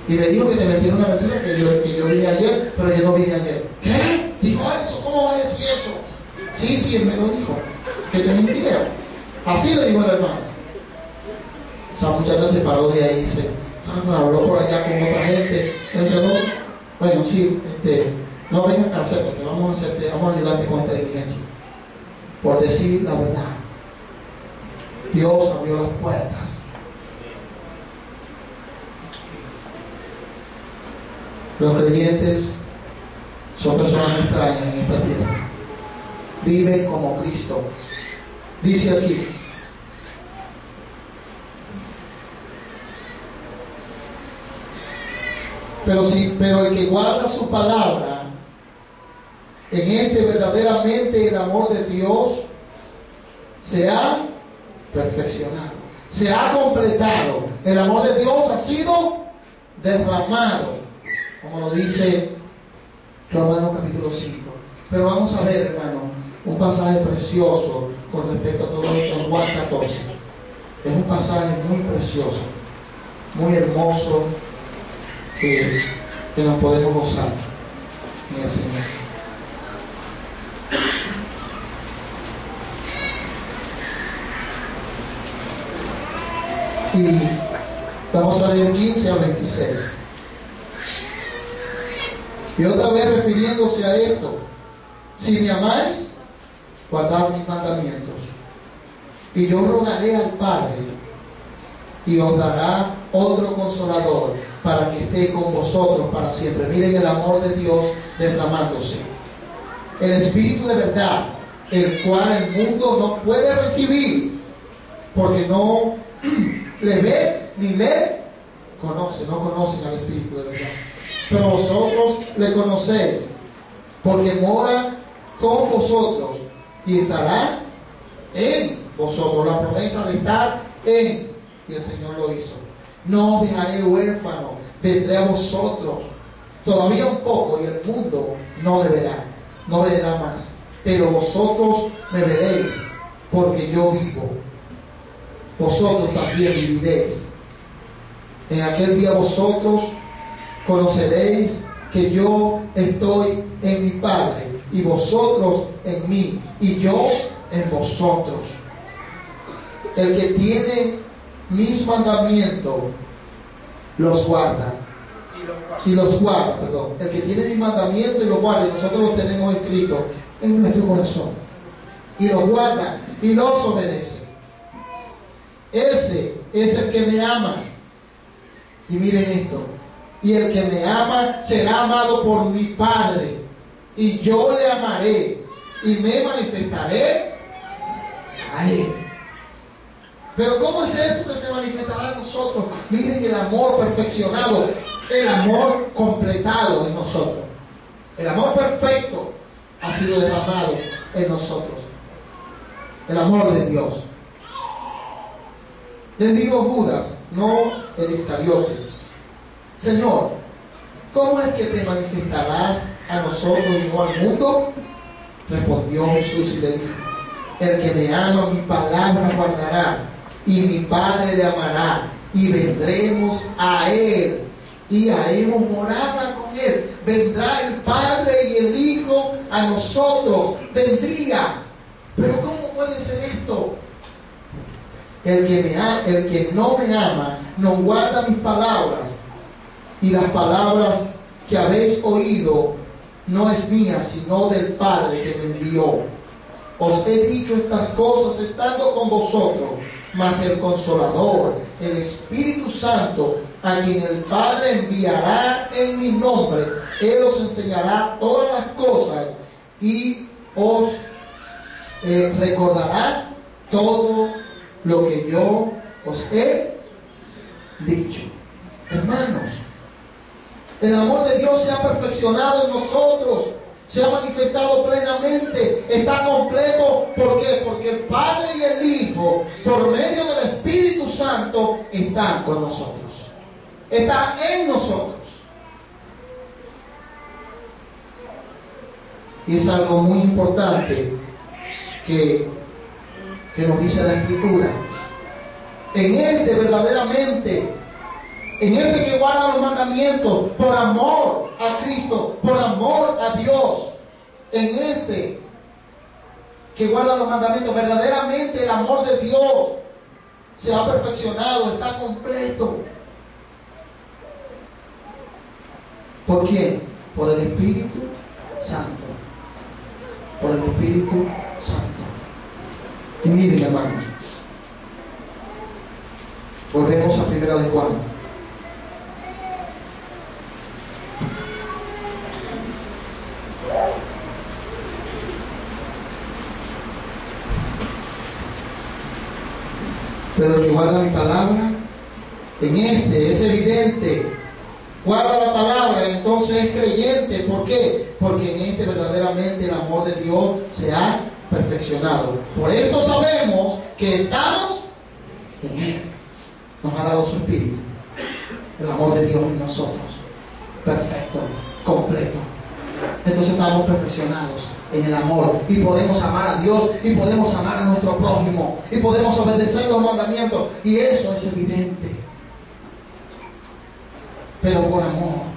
Y me dijo que te metieron una mentira, que yo vine ayer, pero yo no vine ayer. ¿Qué? Dijo eso, ¿cómo va a decir eso? Sí, él me lo dijo, que te mintieron. Así le dijo el hermano. Esa muchacha se paró de ahí y se habló por allá con otra gente. Bueno, sí, no vengan a hacer, porque vamos a ayudarte con esta diligencia. Por decir la verdad. Dios abrió las puertas. Los creyentes son personas extrañas en esta tierra. Viven como Cristo. Dice aquí, pero el que guarda su palabra, en verdaderamente el amor de Dios se ha perfeccionado, se ha completado. El amor de Dios ha sido derramado, como lo dice Romanos capítulo 5. Pero vamos a ver, hermano, un pasaje precioso con respecto a todo esto en Juan 14. Es un pasaje muy precioso, muy hermoso, que nos podemos gozar en el Señor. Y vamos a leer 15 a 26. Y otra vez refiriéndose a esto: si me amáis, guardad mis mandamientos. Y yo rogaré al Padre, y os dará otro consolador, para que esté con vosotros para siempre. Miren el amor de Dios derramándose. El Espíritu de verdad, el cual el mundo no puede recibir, porque no le ve ni le conoce. No conocen al Espíritu de verdad. Pero vosotros le conocéis, porque mora con vosotros y estará en vosotros. La promesa de estar en, y el Señor lo hizo. No os dejaré huérfano, vendré a vosotros. Todavía un poco y el mundo no me verá, no me verá más. Pero vosotros me veréis, porque yo vivo. Vosotros también viviréis. En aquel día vosotros conoceréis que yo estoy en mi Padre, y vosotros en mí, y yo en vosotros. El que tiene mis mandamientos los guarda. Y los guarda, perdón. El que tiene mis mandamientos y los guarda, y nosotros los tenemos escritos en nuestro corazón. Y los guarda y los obedece. Ese es el que me ama. Y miren esto: y el que me ama será amado por mi Padre, y yo le amaré y me manifestaré a él. Pero ¿cómo es esto que se manifestará en nosotros? Miren el amor perfeccionado, el amor completado en nosotros. El amor perfecto ha sido derramado en nosotros. El amor de Dios. Les digo Judas, no el Iscariote: Señor, ¿cómo es que te manifestarás a nosotros y no al mundo? Respondió Jesús y le dijo: el que me ama, mi palabra guardará, y mi Padre le amará, y vendremos a él, y haremos morada con él. Vendrá el Padre y el Hijo a nosotros. Vendría. Pero ¿cómo puede ser esto? El que no me ama no guarda mis palabras, y las palabras que habéis oído no es mía, sino del Padre que me envió. Os he dicho estas cosas estando con vosotros, mas el Consolador, el Espíritu Santo, a quien el Padre enviará en mi nombre, Él os enseñará todas las cosas y os recordará todo lo que yo os he dicho. Hermanos, el amor de Dios se ha perfeccionado en nosotros, se ha manifestado plenamente, está completo. ¿Por qué? Porque el Padre y el Hijo, por medio del Espíritu Santo, están con nosotros, están en nosotros. Y es algo muy importante que nos dice la Escritura. En este verdaderamente, en este que guarda los mandamientos por amor a Cristo, por amor a Dios, en este que guarda los mandamientos, verdaderamente el amor de Dios se ha perfeccionado, está completo. ¿Por quién? Por el Espíritu Santo. Por el Espíritu Santo. Y miren, hermanos, volvemos a 1 de Juan. Pero el que guarda mi palabra, en este es evidente, guarda la palabra, entonces es creyente. ¿Por qué? Porque en este verdaderamente el amor de Dios se ha perfeccionado. Por esto sabemos que estamos en Él. Nos ha dado su Espíritu, el amor de Dios en nosotros, perfecto, completo. Entonces estamos perfeccionados en el amor, y podemos amar a Dios, y podemos amar a nuestro prójimo, y podemos obedecer los mandamientos, y eso es evidente, pero por amor,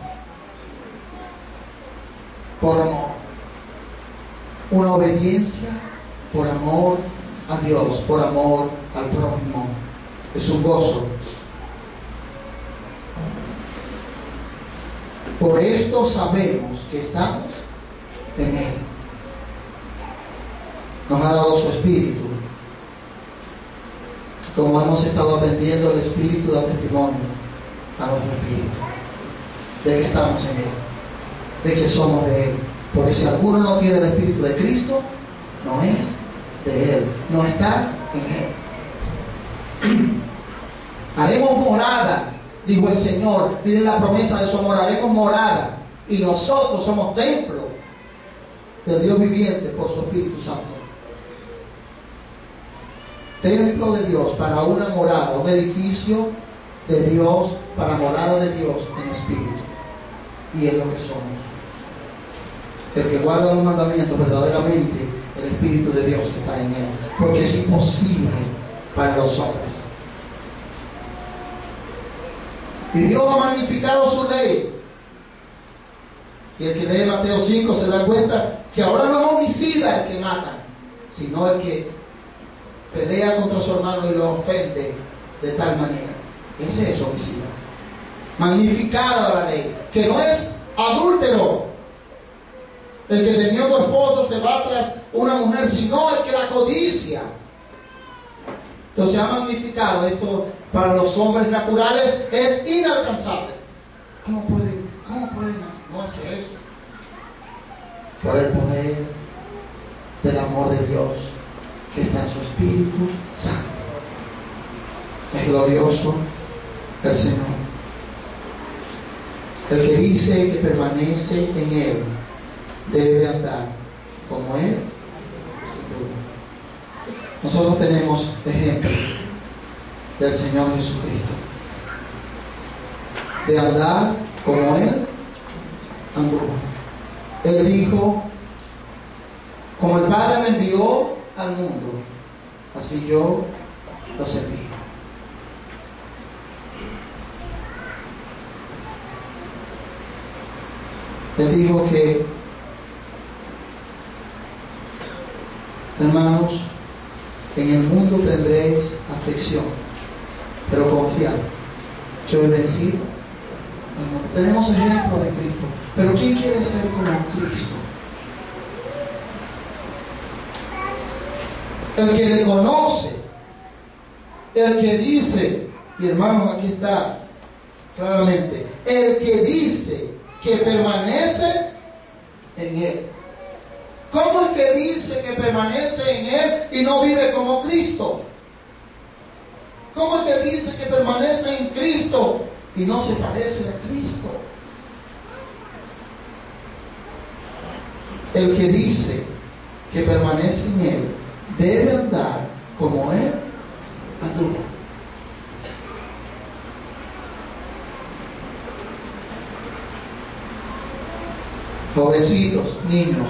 una obediencia por amor a Dios, por amor al prójimo. Es un gozo. Por esto sabemos que estamos en Él. Nos ha dado su Espíritu. Como hemos estado aprendiendo, el Espíritu da testimonio a nuestro Espíritu de que estamos en Él, de que somos de Él. Porque si alguno no tiene el Espíritu de Cristo, no es de Él, no está en Él. Haremos morada, dijo el Señor. Miren la promesa de su amor: haremos morada. Y nosotros somos templo del Dios viviente por su Espíritu Santo. Templo de Dios para una morada, un edificio de Dios para morada de Dios en espíritu. Y es lo que somos. El que guarda los mandamientos, verdaderamente el Espíritu de Dios está en él, porque es imposible para los hombres. Y Dios ha magnificado su ley. Y el que lee Mateo 5 se da cuenta que ahora no es homicida el que mata, sino el que pelea contra su hermano y lo ofende de tal manera. Ese es homicida. Magnificada la ley, que no es adúltero el que teniendo esposo se va tras una mujer, sino el que la codicia. Entonces ha magnificado. Esto para los hombres naturales es inalcanzable. ¿Cómo pueden no hacer eso? Por el poder del amor de Dios que está en su Espíritu Santo. Es glorioso el Señor. El que dice que permanece en Él debe andar como Él. Nosotros tenemos ejemplo del Señor Jesucristo, de andar como Él anduvo. Él dijo: como el Padre me envió al mundo, así yo los envío. Él dijo que, hermanos, en el mundo tendréis aflicción, pero confiad, yo he vencido al mundo. Tenemos ejemplo de Cristo, pero ¿quién quiere ser como Cristo? El que le conoce, el que dice, y hermanos, aquí está claramente, el que dice que permanece en Él. ¿Cómo es que dice que permanece en Él y no vive como Cristo? ¿Cómo es que dice que permanece en Cristo y no se parece a Cristo? El que dice que permanece en Él debe andar como Él anduvo. Jovencitos, niños,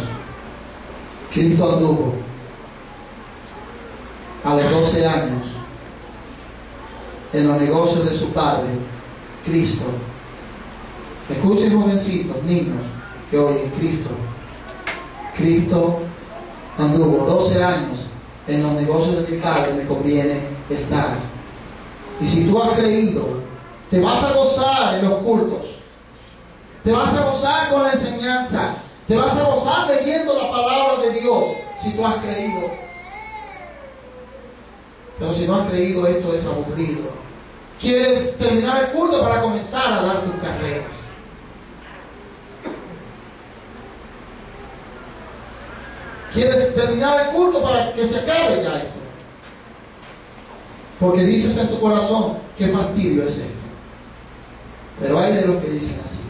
Cristo anduvo a los 12 años en los negocios de su padre, Cristo. Escuchen, jovencitos, niños, que oyen: Cristo anduvo 12 años en los negocios de mi padre, me conviene estar. Y si tú has creído, te vas a gozar en los cultos, te vas a gozar con la enseñanza, te vas a gozar leyendo la palabra de Dios, si tú has creído. Pero si no has creído, esto es aburrido. Quieres terminar el culto para comenzar a dar tus carreras. Quieres terminar el culto para que se acabe ya esto, porque dices en tu corazón: qué fastidio es esto. Pero hay de los que dicen así.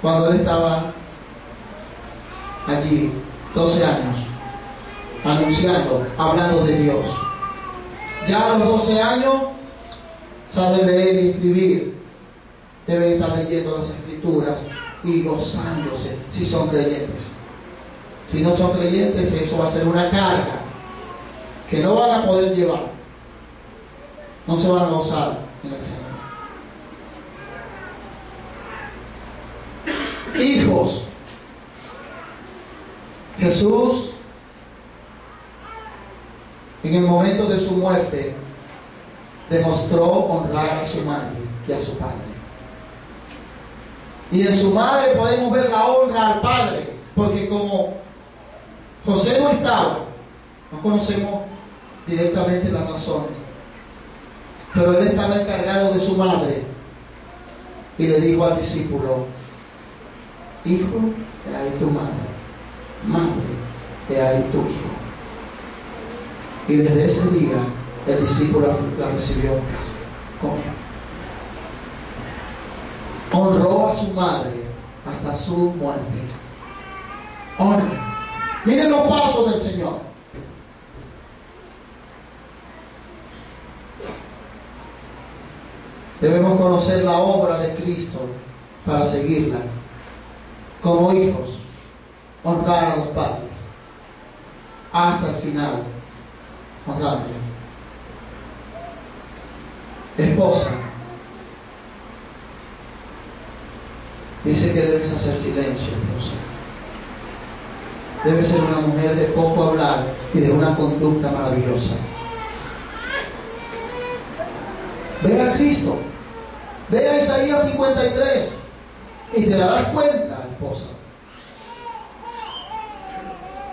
Cuando él estaba allí, 12 años, anunciando, hablando de Dios, ya a los 12 años sabe leer y escribir, debe estar leyendo las Escrituras y gozándose, si son creyentes. Si no son creyentes, eso va a ser una carga que no van a poder llevar. No se van a gozar en el Señor. Hijos, Jesús, en el momento de su muerte, demostró honrar a su madre y a su padre. Y en su madre podemos ver la honra al padre, porque como José no estaba, no conocemos directamente las razones, pero él estaba encargado de su madre y le dijo al discípulo: hijo, he ahí tu madre, madre, he ahí tu hijo. Y desde ese día el discípulo la recibió en casa con él. Honró a su madre hasta su muerte. Honra. Miren los pasos del Señor. Debemos conocer la obra de Cristo para seguirla. Como hijos, honrar a los padres hasta el final, honrarlos. Esposa, dice que debes hacer silencio, esposa. Debes ser una mujer de poco hablar y de una conducta maravillosa. Ve a Cristo, ve a Isaías 53 y te darás cuenta, esposa,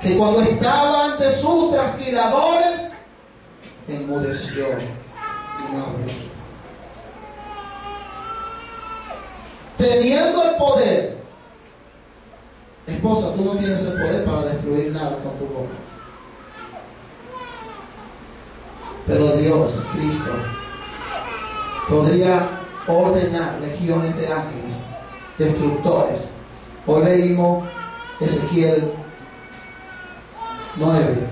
que cuando estaba ante sus trasquiladores, enmudeció y no habló. Teniendo el poder, esposa, tú no tienes el poder para destruir nada con tu boca. Pero Dios, Cristo, podría ordenar legiones de ángeles, destructores. Hoy leímos Ezequiel 9.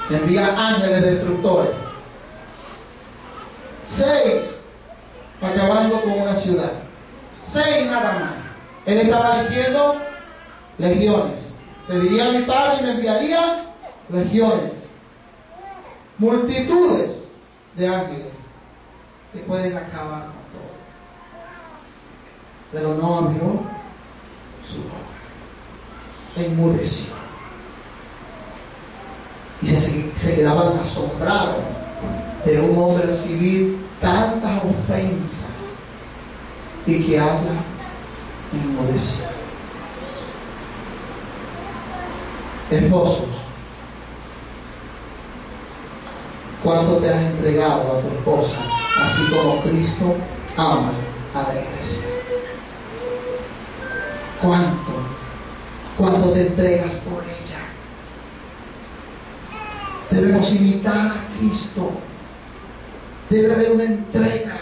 Envía ángeles destructores. 6 acabando con una ciudad. 6 nada más. Él estaba diciendo legiones. Te diría a mi padre y me enviaría legiones. Multitudes de ángeles que pueden acabar con todo. Pero no abrió su boca. Enmudeció. Y se quedaban asombrados de un hombre recibir tantas ofensas y que haya enmudecido. Esposos, ¿cuánto te has entregado a tu esposa, así como Cristo ama a la iglesia? ¿Cuánto te entregas por ella? Debemos imitar a Cristo. Debe haber una entrega.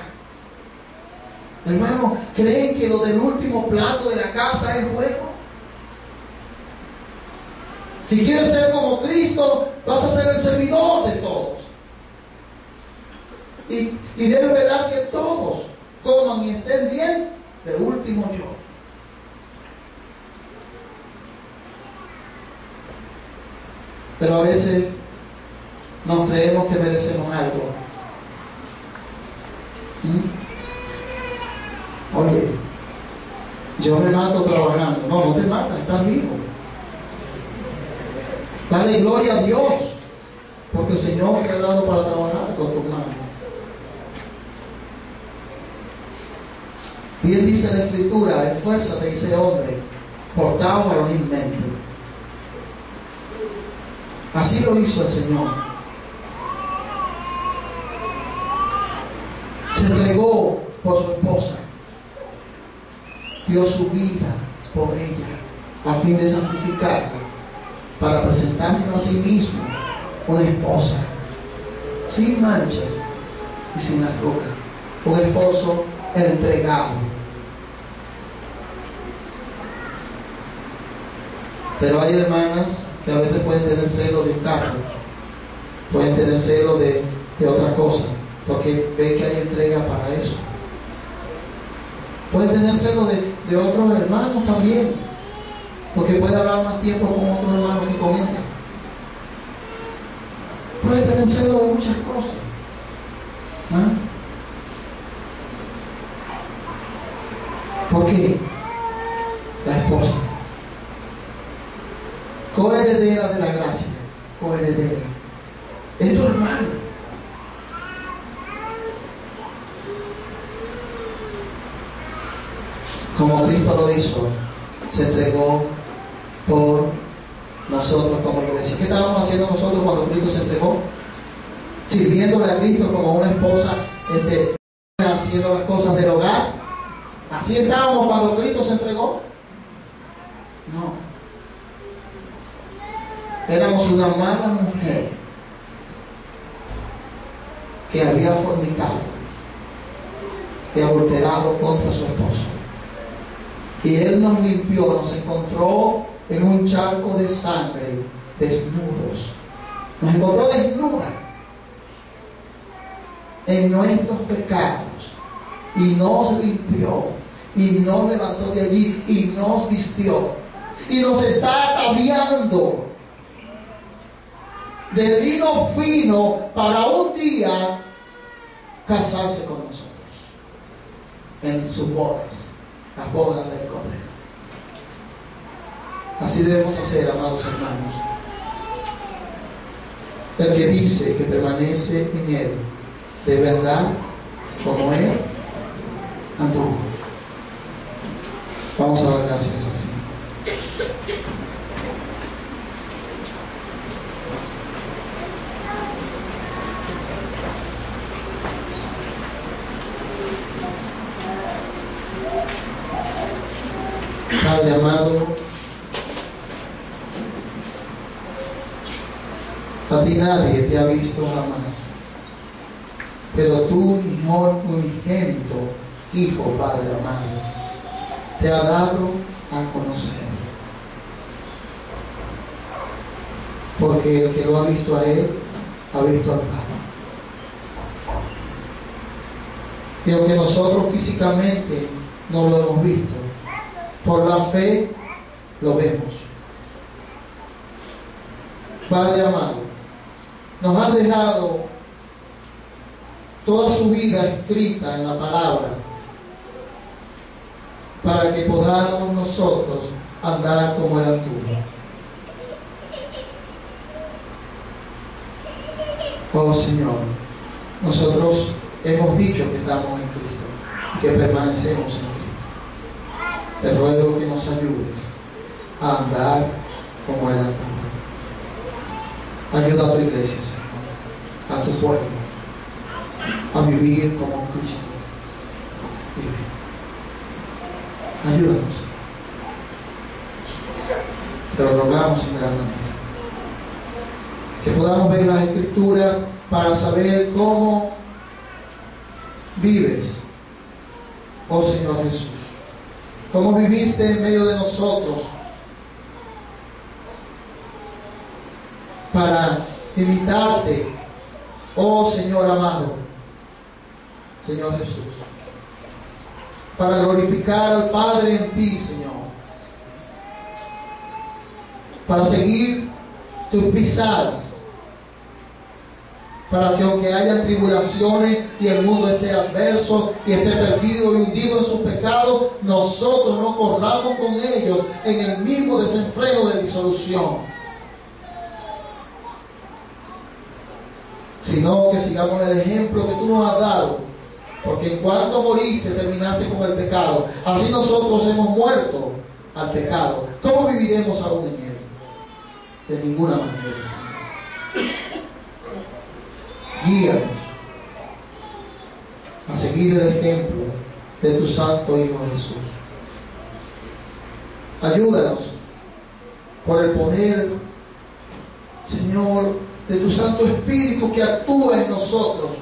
Hermano, ¿creen que lo del último plato de la casa es juego? Si quieres ser como Cristo, vas a ser el servidor de todos. Y debe velar que todos coman y estén bien, de último yo. Pero a veces nos creemos que merecemos algo. Oye, yo me mato trabajando. No, no te matas, estás vivo. Dale gloria a Dios, porque el Señor te ha dado para trabajar con tus manos. Bien dice la Escritura: esfuérzate y sé hombre, portado varonilmente. Así lo hizo el Señor. Se entregó por su esposa, dio su vida por ella a fin de santificarla, para presentarse a sí mismo una esposa sin manchas y sin arruga, un esposo entregado. Pero hay hermanas que a veces pueden tener celo de un carro, pueden tener celo de otra cosa, porque ven que hay entrega para eso. Pueden tener celo de otros hermanos también, porque puede hablar más tiempo con otro hermano que con ella. Puede tener celo de muchas cosas. ¿Ah? ¿Por qué? La esposa, coheredera de la gracia, coheredera, es tu hermano. como Cristo lo hizo, se entregó por nosotros como iglesia. ¿Qué estábamos haciendo nosotros cuando Cristo se entregó? Sirviéndole a Cristo como una esposa haciendo las cosas del hogar. Así estábamos cuando Cristo se entregó. No. Éramos una mala mujer que había fornicado, que adulterado contra su esposo. Y Él nos limpió, nos encontró en un charco de sangre, desnudos. Nos encontró desnudas en nuestros pecados y nos limpió y nos levantó de allí y nos vistió y nos está ataviando de lino fino para un día casarse con nosotros en sus bodas, las bodas del Cordero. Así debemos hacer, amados hermanos. El que dice que permanece en Él, de verdad, como Él anduvo. Vamos a dar gracias así. Padre amado, a ti nadie te ha visto jamás, pero tú, Hijo unigénito, Hijo, Padre amado, te ha dado a conocer. Porque el que lo ha visto a Él, ha visto al Padre. Y aunque nosotros físicamente no lo hemos visto, por la fe lo vemos. Padre amado, nos has dejado toda su vida escrita en la palabra para que podamos nosotros andar como Él anduvo. Oh Señor, nosotros hemos dicho que estamos en Cristo y que permanecemos en Cristo. Te ruego que nos ayudes a andar como Él anduvo. Ayuda a tu iglesia, Señor, a tu pueblo, a vivir como Cristo vive. Ayúdanos. Te lo rogamos en gran manera. Que podamos ver las Escrituras para saber cómo vives, oh Señor Jesús. Cómo viviste en medio de nosotros para imitarte, oh Señor amado, Señor Jesús. Para glorificar al Padre en ti, Señor. Para seguir tus pisadas. Para que aunque haya tribulaciones y el mundo esté adverso y esté perdido y hundido en sus pecados, nosotros no corramos con ellos en el mismo desenfreno de disolución, sino que sigamos el ejemplo que tú nos has dado, porque en cuanto moriste terminaste con el pecado. Así nosotros hemos muerto al pecado. ¿Cómo viviremos aún en él? De ninguna manera, Señor. Guíanos a seguir el ejemplo de tu Santo Hijo Jesús. Ayúdanos por el poder, Señor, de tu Santo Espíritu que actúa en nosotros,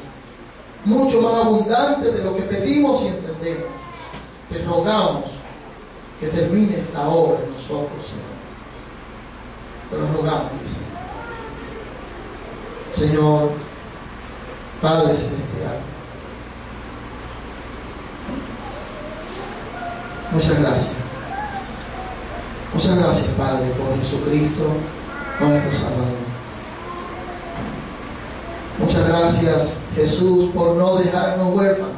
mucho más abundante de lo que pedimos y entendemos. Te rogamos que termine esta obra en nosotros, Señor. Te lo rogamos, Señor, Padre Celestial. Muchas gracias. Muchas gracias, Padre, por Jesucristo, nuestro Salvador. Muchas gracias, Jesús, por no dejarnos huérfanos,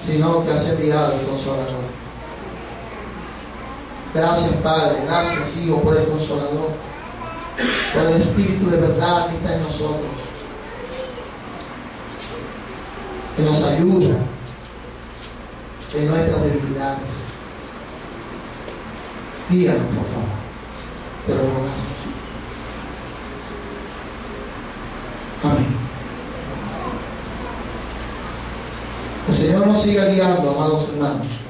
sino que has enviado el Consolador. Gracias, Padre, gracias, Hijo, por el Consolador, por el Espíritu de verdad que está en nosotros, que nos ayuda en nuestras debilidades. Guíanos, por favor. Te lo rogamos. Amén. El Señor nos siga guiando, amados hermanos.